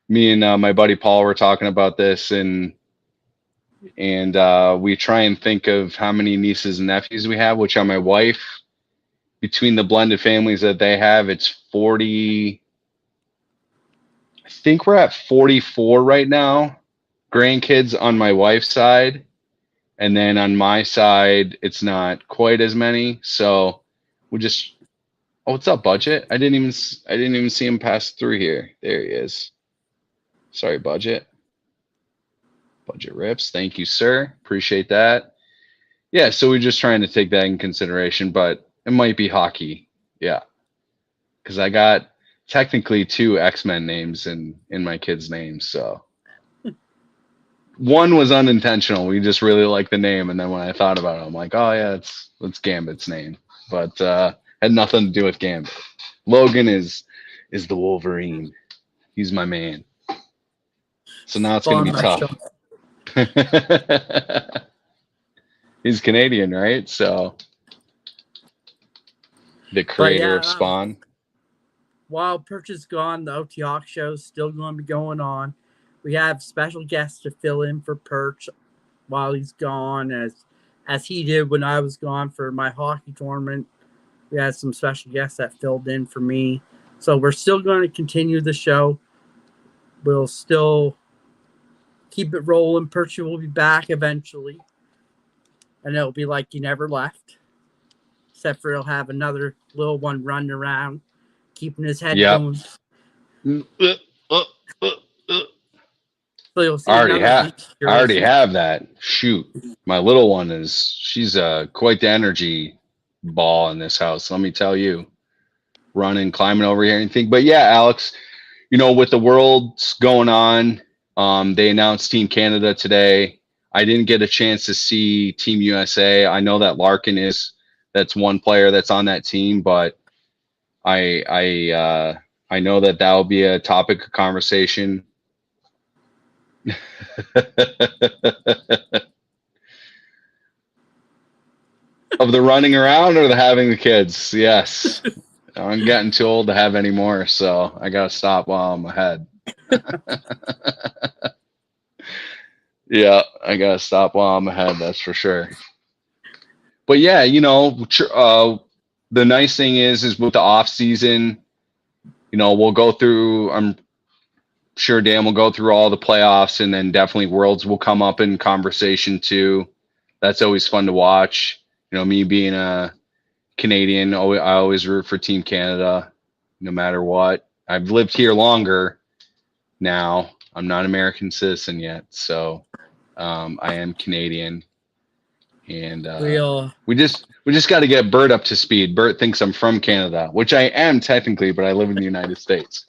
Me and my buddy Paul were talking about this, and we try and think of how many nieces and nephews we have, which on my wife, between the blended families that they have, it's 40. I think we're at 44 right now, grandkids on my wife's side. And then on my side, it's not quite as many. So we just, what's up, Budget? I didn't even see him pass through here. There he is. Sorry, Budget. Budget rips. Thank you, sir. Appreciate that. Yeah, so we're just trying to take that in consideration, but it might be hockey. Yeah. Because I got technically 2 X-Men names in my kids' names, so. One was unintentional. We just really liked the name, and then when I thought about it, I'm like, oh yeah, it's Gambit's name, but had nothing to do with Gambit. Logan is the Wolverine. He's my man. So now it's gonna be tough. He's Canadian, right? So the creator of Spawn. While Perch is gone, the OTOX show is still going to be going on. We have special guests to fill in for Perch while he's gone, as he did when I was gone for my hockey tournament. We had some special guests that filled in for me. So we're still going to continue the show. We'll still keep it rolling. Perch will be back eventually. And it'll be like he never left. Except for he'll have another little one running around, keeping his head going. So you'll see I already have that. Shoot. My little one she's quite the energy ball in this house, let me tell you. Running, climbing over here, anything. But yeah, Alex, with the world's going on, they announced Team Canada today. I didn't get a chance to see Team USA. I know that Larkin that's one player that's on that team, but I know that will be a topic of conversation. Of the running around or the having the kids? Yes. I'm getting too old to have any more, so I gotta stop while I'm ahead. Yeah, I gotta stop while I'm ahead, that's for sure. But yeah, the nice thing is with the off season, we'll go through, I'm sure Dan will go through all the playoffs, and then definitely Worlds will come up in conversation too. That's always fun to watch. Me being a Canadian, I always root for Team Canada, no matter what. I've lived here longer now. I'm not an American citizen yet, so I am Canadian. And we just got to get Bert up to speed. Bert thinks I'm from Canada, which I am technically, but I live in the United States.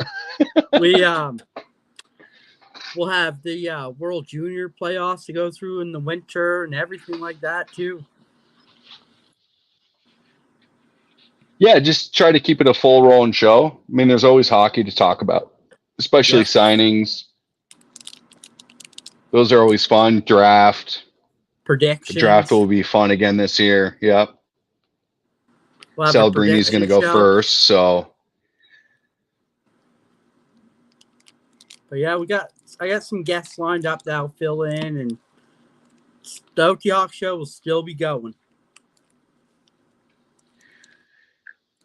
we'll have the World Junior playoffs to go through in the winter and everything like that too. Yeah, just try to keep it a full rolling show. I mean, there's always hockey to talk about, especially signings. Those are always fun. Draft. Predictions. The draft will be fun again this year. Yep. We'll Celebrini going to go first, so. But yeah, I got some guests lined up that'll fill in, and the OT Hawk show will still be going.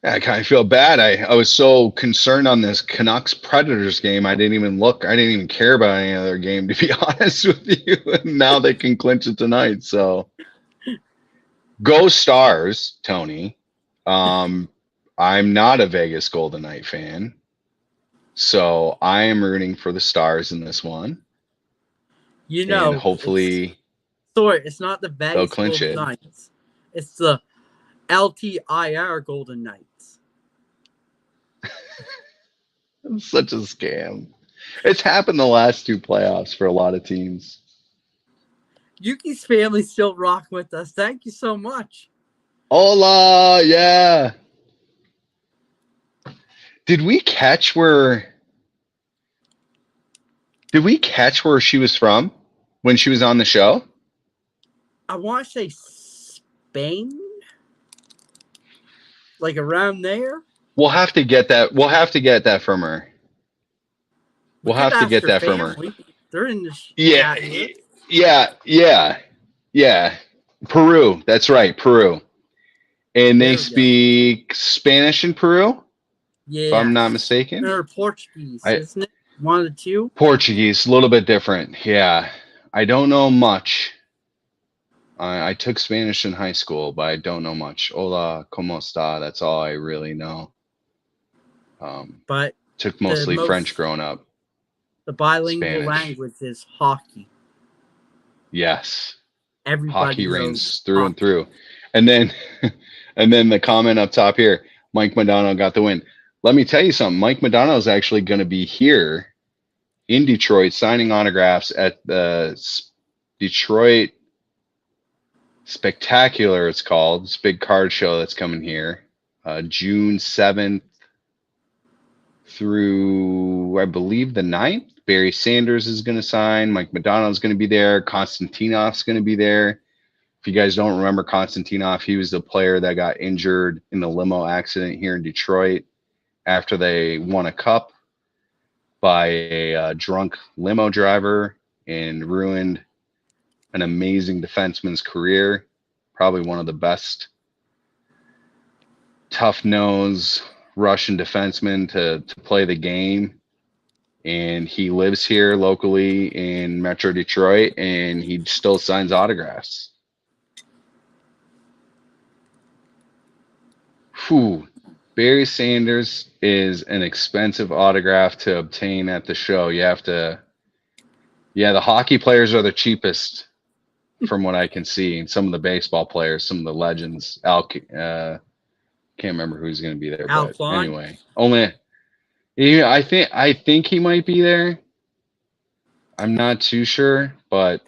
I kind of feel bad. I was so concerned on this Canucks Predators game. I didn't even look. I didn't even care about any other game, to be honest with you. And now they can clinch it tonight. So go Stars, Tony. I'm not a Vegas Golden Knight fan. So I am rooting for the Stars in this one. You know, and hopefully it's not the Vegas they'll clinch Golden it. Knights. It's the LTIR Golden Knights. Such a scam. It's happened the last two playoffs for a lot of teams. Yuki's family still rock with us. Thank you so much. Hola, yeah. Did we catch where she was from when she was on the show? I want to say Spain. Like around there? We'll have to get that. We'll have to get that from her. We'll have to get that from her. They're in the yeah. Peru. That's right, Peru. And they speak Spanish in Peru? Yeah. If I'm not mistaken. Or Portuguese, isn't it? One of the two? Portuguese, a little bit different. Yeah. I don't know much. I took Spanish in high school, but I don't know much. Hola, ¿cómo está? That's all I really know. But took mostly French growing up. The bilingual language is hockey. Yes. Everybody hockey reigns through and through. And then the comment up top here, Mike Modano got the win. Let me tell you something. Mike Modano is actually going to be here in Detroit signing autographs at the Detroit Spectacular, it's called. It's a big card show that's coming here. June 7th through, I believe, the 9th. Barry Sanders is going to sign. Mike Modano is going to be there. Konstantinov's going to be there. If you guys don't remember Konstantinov, he was the player that got injured in the limo accident here in Detroit after they won a cup by a drunk limo driver and ruined an amazing defenseman's career. Probably one of the best tough-nosed Russian defensemen to play the game. And he lives here locally in Metro Detroit, and he still signs autographs. Whew. Barry Sanders is an expensive autograph to obtain at the show. You have to, the hockey players are the cheapest from what I can see. And some of the baseball players, some of the legends, can't remember who's going to be there. But anyway, I think he might be there. I'm not too sure, but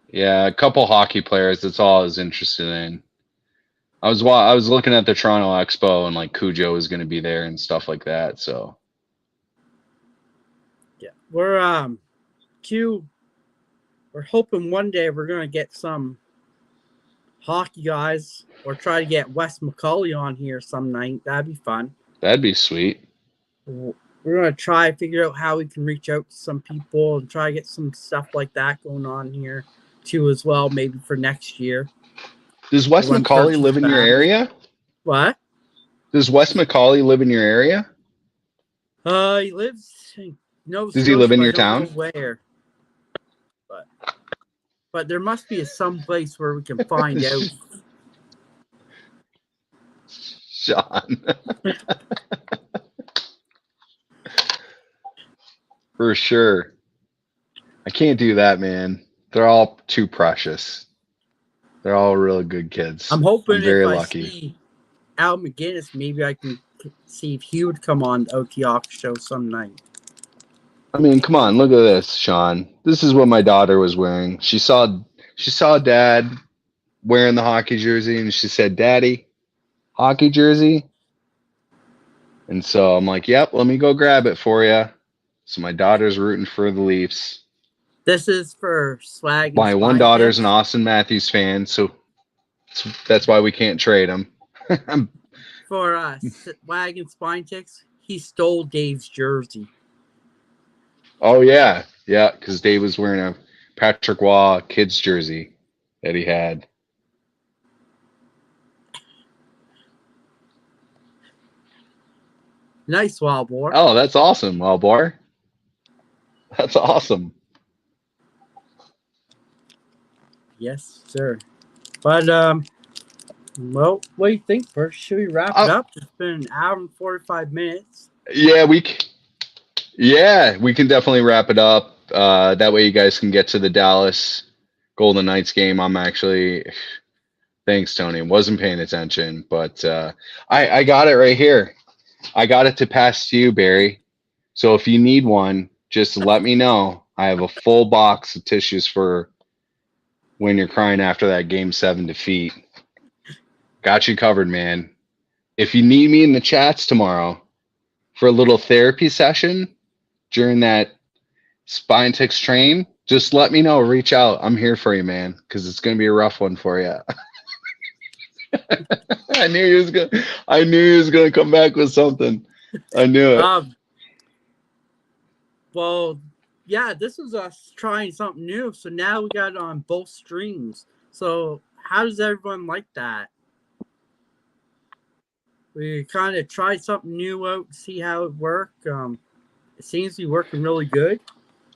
yeah, a couple hockey players. That's all I was interested in. I was looking at the Toronto Expo, and like Cujo was going to be there and stuff like that. So yeah, we're hoping one day we're going to get some hockey guys, or try to get Wes McCauley on here some night. That'd be fun. That'd be sweet. We're going to try to figure out how we can reach out to some people and try to get some stuff like that going on here too as well, maybe for next year. Does Wes McCauley live in your area? What? Does Wes McCauley live in your area? He lives in Nova Scotia. Does he live in your town? town? Where? But there must be some place where we can find out. Sean. For sure. I can't do that, man. They're all too precious. They're all really good kids. I'm hoping very if lucky. I see Al McGinnis, maybe I can see if he would come on the OT Hawk show some night. I mean, come on, look at this, Sean. This is what my daughter was wearing. She saw Dad wearing the hockey jersey, and she said, "Daddy, hockey jersey." And so I'm like, "Yep, let me go grab it for you." So my daughter's rooting for the Leafs. This is for Swag and My one Spine daughter's an Tips. Austin Matthews fan, so that's why we can't trade him. For Swag and Spine Tips, he stole Dave's jersey. Oh yeah, yeah, because Dave was wearing a Patrick Waugh kids jersey that he had. Nice, Wild Boar. Oh, that's awesome, Walbar. That's awesome. Yes, sir. But well, what do you think, Bert? Should we wrap it up? It's been an hour and 45 minutes. Yeah, we can definitely wrap it up. That way you guys can get to the Dallas Golden Knights game. I'm actually, thanks, Tony. Wasn't paying attention, but I got it right here. I got it to pass to you, Barry. So if you need one, just let me know. I have a full box of tissues for when you're crying after that Game 7 defeat. Got you covered, man. If you need me in the chats tomorrow for a little therapy session during that Spine Ticks train, just let me know. Reach out. I'm here for you, man, because it's going to be a rough one for you. I knew he was gonna come back with something. I knew it. Well, yeah, this was us trying something new. So now we got it on both streams. So how does everyone like that? We kind of tried something new out, see how it worked. It seems to be working really good.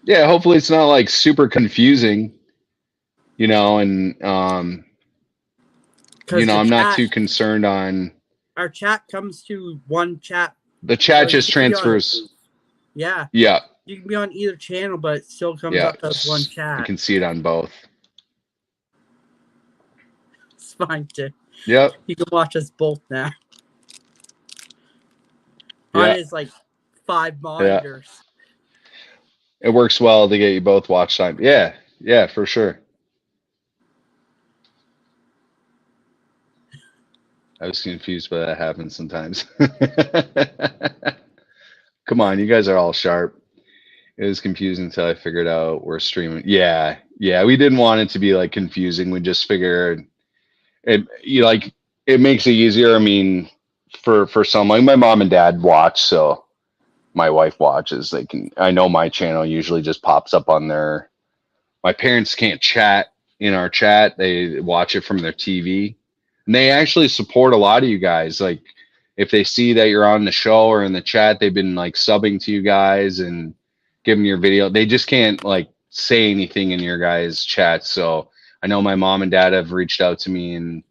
Yeah, hopefully it's not like super confusing, and I'm not too concerned on. Our chat comes to one chat. The chat just transfers. Yeah. Yeah. You can be on either channel, but it still comes up as one chat. You can see it on both. It's fine too. Yep. You can watch us both now. Yeah. On his 5 monitors. Yeah. It works well to get you both watch time. Yeah. Yeah, for sure. I was confused, but that happens sometimes. Come on, you guys are all sharp. It was confusing until I figured out we're streaming. Yeah, we didn't want it to be confusing. We just figured it. It makes it easier. I mean, for some, my mom and dad watch, so my wife watches. They can. I know my channel usually just pops up on their. My parents can't chat in our chat. They watch it from their TV. And they actually support a lot of you guys. If they see that you're on the show or in the chat, they've been subbing to you guys and giving your video. They just can't say anything in your guys' chat. So I know my mom and dad have reached out to me and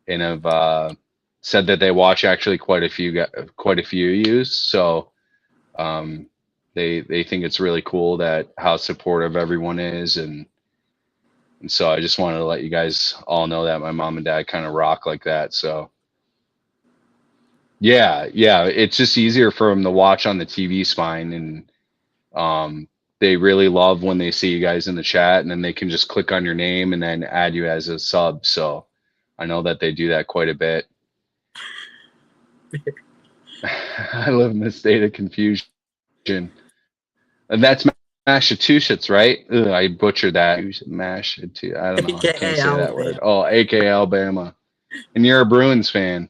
have said that they watch actually quite a few of you. So they think it's really cool that how supportive everyone is and so I just wanted to let you guys all know that my mom and dad kind of rock like that. So yeah, it's just easier for them to watch on the TV spine, and they really love when they see you guys in the chat, and then they can just click on your name and then add you as a sub. So I know that they do that quite a bit. I live in a state of confusion, and that's Massachusetts, right? Ugh, I butchered that. Massachusetts. I don't know. I can't say that word. Oh, AK Alabama. And you're a Bruins fan.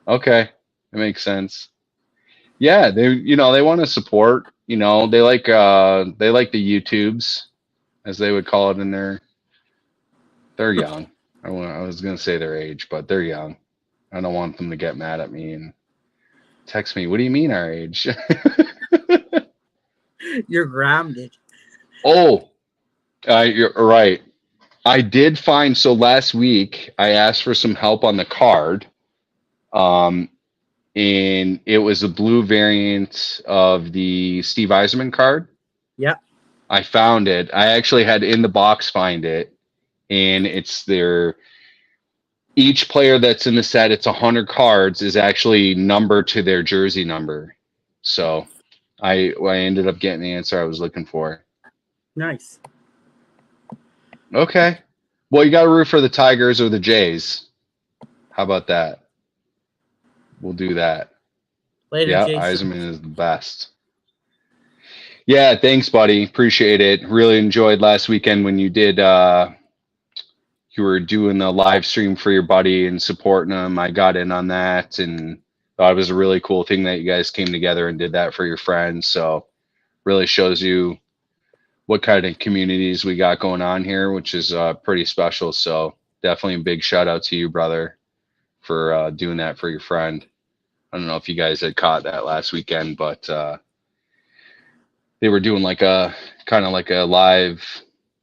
Okay, that makes sense. Yeah, they want to support. They like the YouTubes, as they would call it in their. They're young. I was gonna say their age, but they're young. I don't want them to get mad at me and text me. What do you mean our age? You're grounded. Oh, you're right. I did find, so last week I asked for some help on the card. And it was a blue variant of the Steve Yzerman card. Yep. I found it. I actually had in the box find it. And it's each player that's in the set, it's 100 cards, is actually numbered to their jersey number. So I ended up getting the answer I was looking for. Nice. Okay. Well, you got to root for the Tigers or the Jays. How about that? We'll do that. Later, Yeah, Jason. Eiserman is the best. Yeah, thanks, buddy. Appreciate it. Really enjoyed last weekend when you did. You were doing the live stream for your buddy and supporting him. I got in on that and thought it was a really cool thing that you guys came together and did that for your friends. So really shows you what kind of communities we got going on here, which is pretty special. So definitely a big shout out to you, brother, for doing that for your friend. I don't know if you guys had caught that last weekend, but they were doing like a kind of like a live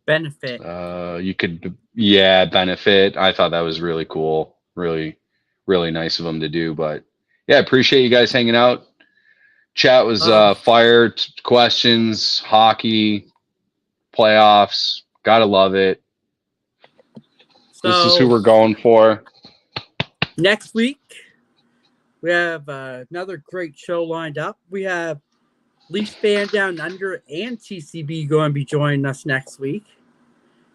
Benefit. benefit. I thought that was really cool. Really, really nice of them to do. But yeah, appreciate you guys hanging out. Chat was fire. Questions, hockey, playoffs. Gotta love it. So, this is who we're going for. Next week, we have another great show lined up. We have Leafs Fan Down Under and TCB going to be joining us next week.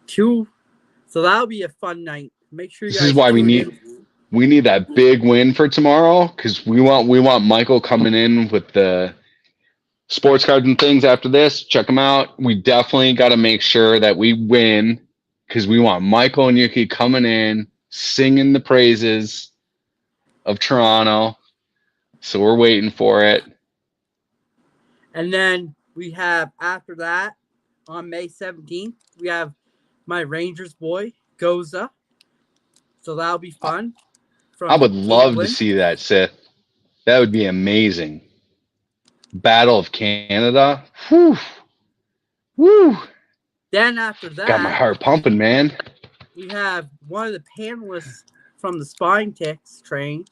So that'll be a fun night. Make sure you This guys is why we need that big win for tomorrow, because we want Michael coming in with the sports cards and things after this. Check them out. We definitely got to make sure that we win, because we want Michael and Yuki coming in singing the praises of Toronto. So we're waiting for it. And then we have, after that, on May 17th, we have my Rangers boy, Goza. So that'll be fun. I would love to see that, Sith. That would be amazing. Battle of Canada. Whew. Woo. Then after that, got my heart pumping, man. We have one of the panelists from the Spine Ticks train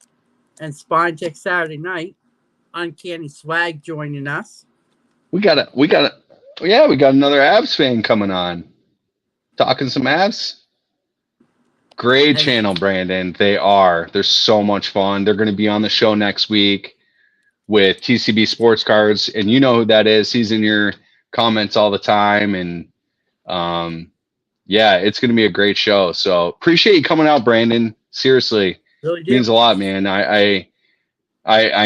and Spine Ticks Saturday night, Uncanny Swag, joining us. We got another Avs fan coming on. Talking some Avs. Great channel, Brandon. They're so much fun. They're going to be on the show next week with TCB Sports Cards, and you know who that is. He's in your comments all the time, and yeah, it's going to be a great show. So appreciate you coming out, Brandon. Seriously, really do. Means a lot, man. I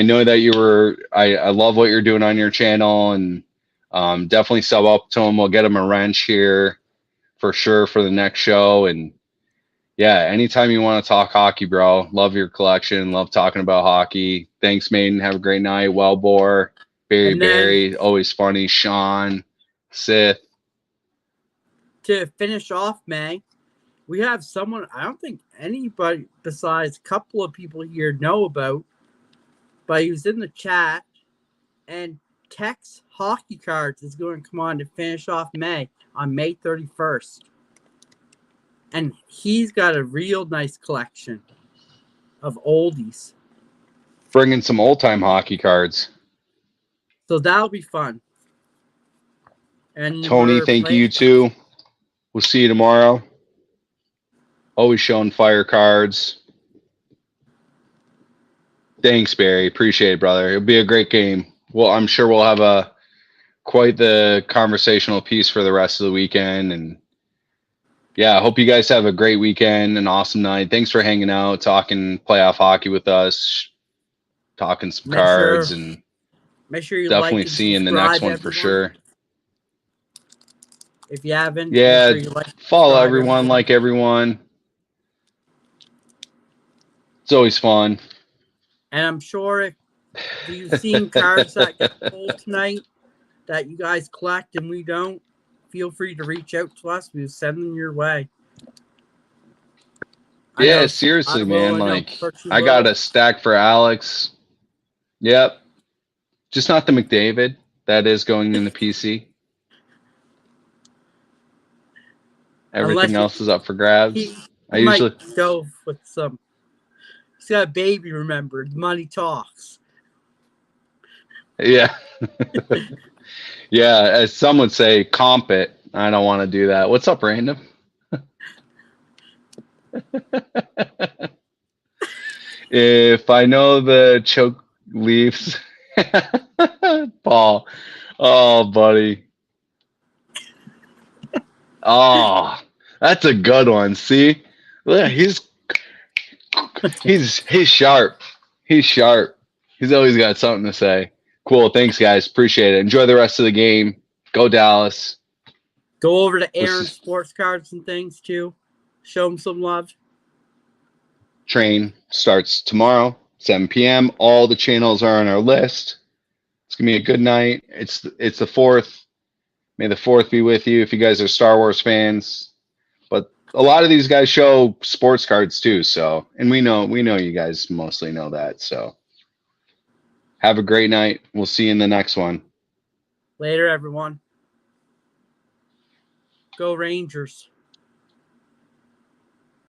know that I love what you're doing on your channel, and definitely sub up to him. We'll get him a wrench here for sure for the next show. And yeah, anytime you want to talk hockey, bro, love your collection. Love talking about hockey. Thanks, Maiden. Have a great night. Wellbore, Barry, always funny. Sean, Sith. To finish off, May, we have someone I don't think anybody besides a couple of people here know about, but he was in the chat, and Tex Hockey Cards is going to come on to finish off May on May 31st. And he's got a real nice collection of oldies. Bringing some old-time hockey cards. So that'll be fun. And Tony, thank you too. We'll see you tomorrow. Always showing fire cards. Thanks, Barry. Appreciate it, brother. It'll be a great game. Well, I'm sure we'll have quite the conversational piece for the rest of the weekend. And yeah, I hope you guys have a great weekend, an awesome night. Thanks for hanging out, talking playoff hockey with us, talking some cards, and make sure you definitely like seeing the next one for sure. If you haven't, yeah, make sure you follow everyone, like everyone. It's always fun. And I'm sure if you've seen cards that get pulled tonight that you guys collect and we don't, feel free to reach out to us. We'll send them your way. Yeah, seriously, man. Like, I got a stack for Alex. Yep. Just not the McDavid. That is going in the PC. Everything else is up for grabs. I usually go with some. He's got a baby, remember. Money talks. Yeah. Yeah, as some would say, comp it. I don't want to do that. What's up, Random? If I know the choke leaves, Paul Oh, buddy. Oh, that's a good one. See, look, he's sharp. He's sharp. He's always got something to say. Cool. Thanks, guys. Appreciate it. Enjoy the rest of the game. Go Dallas. Go over to Aaron's Sports Cards and things too. Show him some love. Train starts tomorrow, 7 p.m. All the channels are on our list. It's gonna be a good night. It's the 4th. May the 4th be with you if you guys are Star Wars fans. But a lot of these guys show sports cards too, so and we know you guys mostly know that. So have a great night. We'll see you in the next one. Later, everyone. Go Rangers.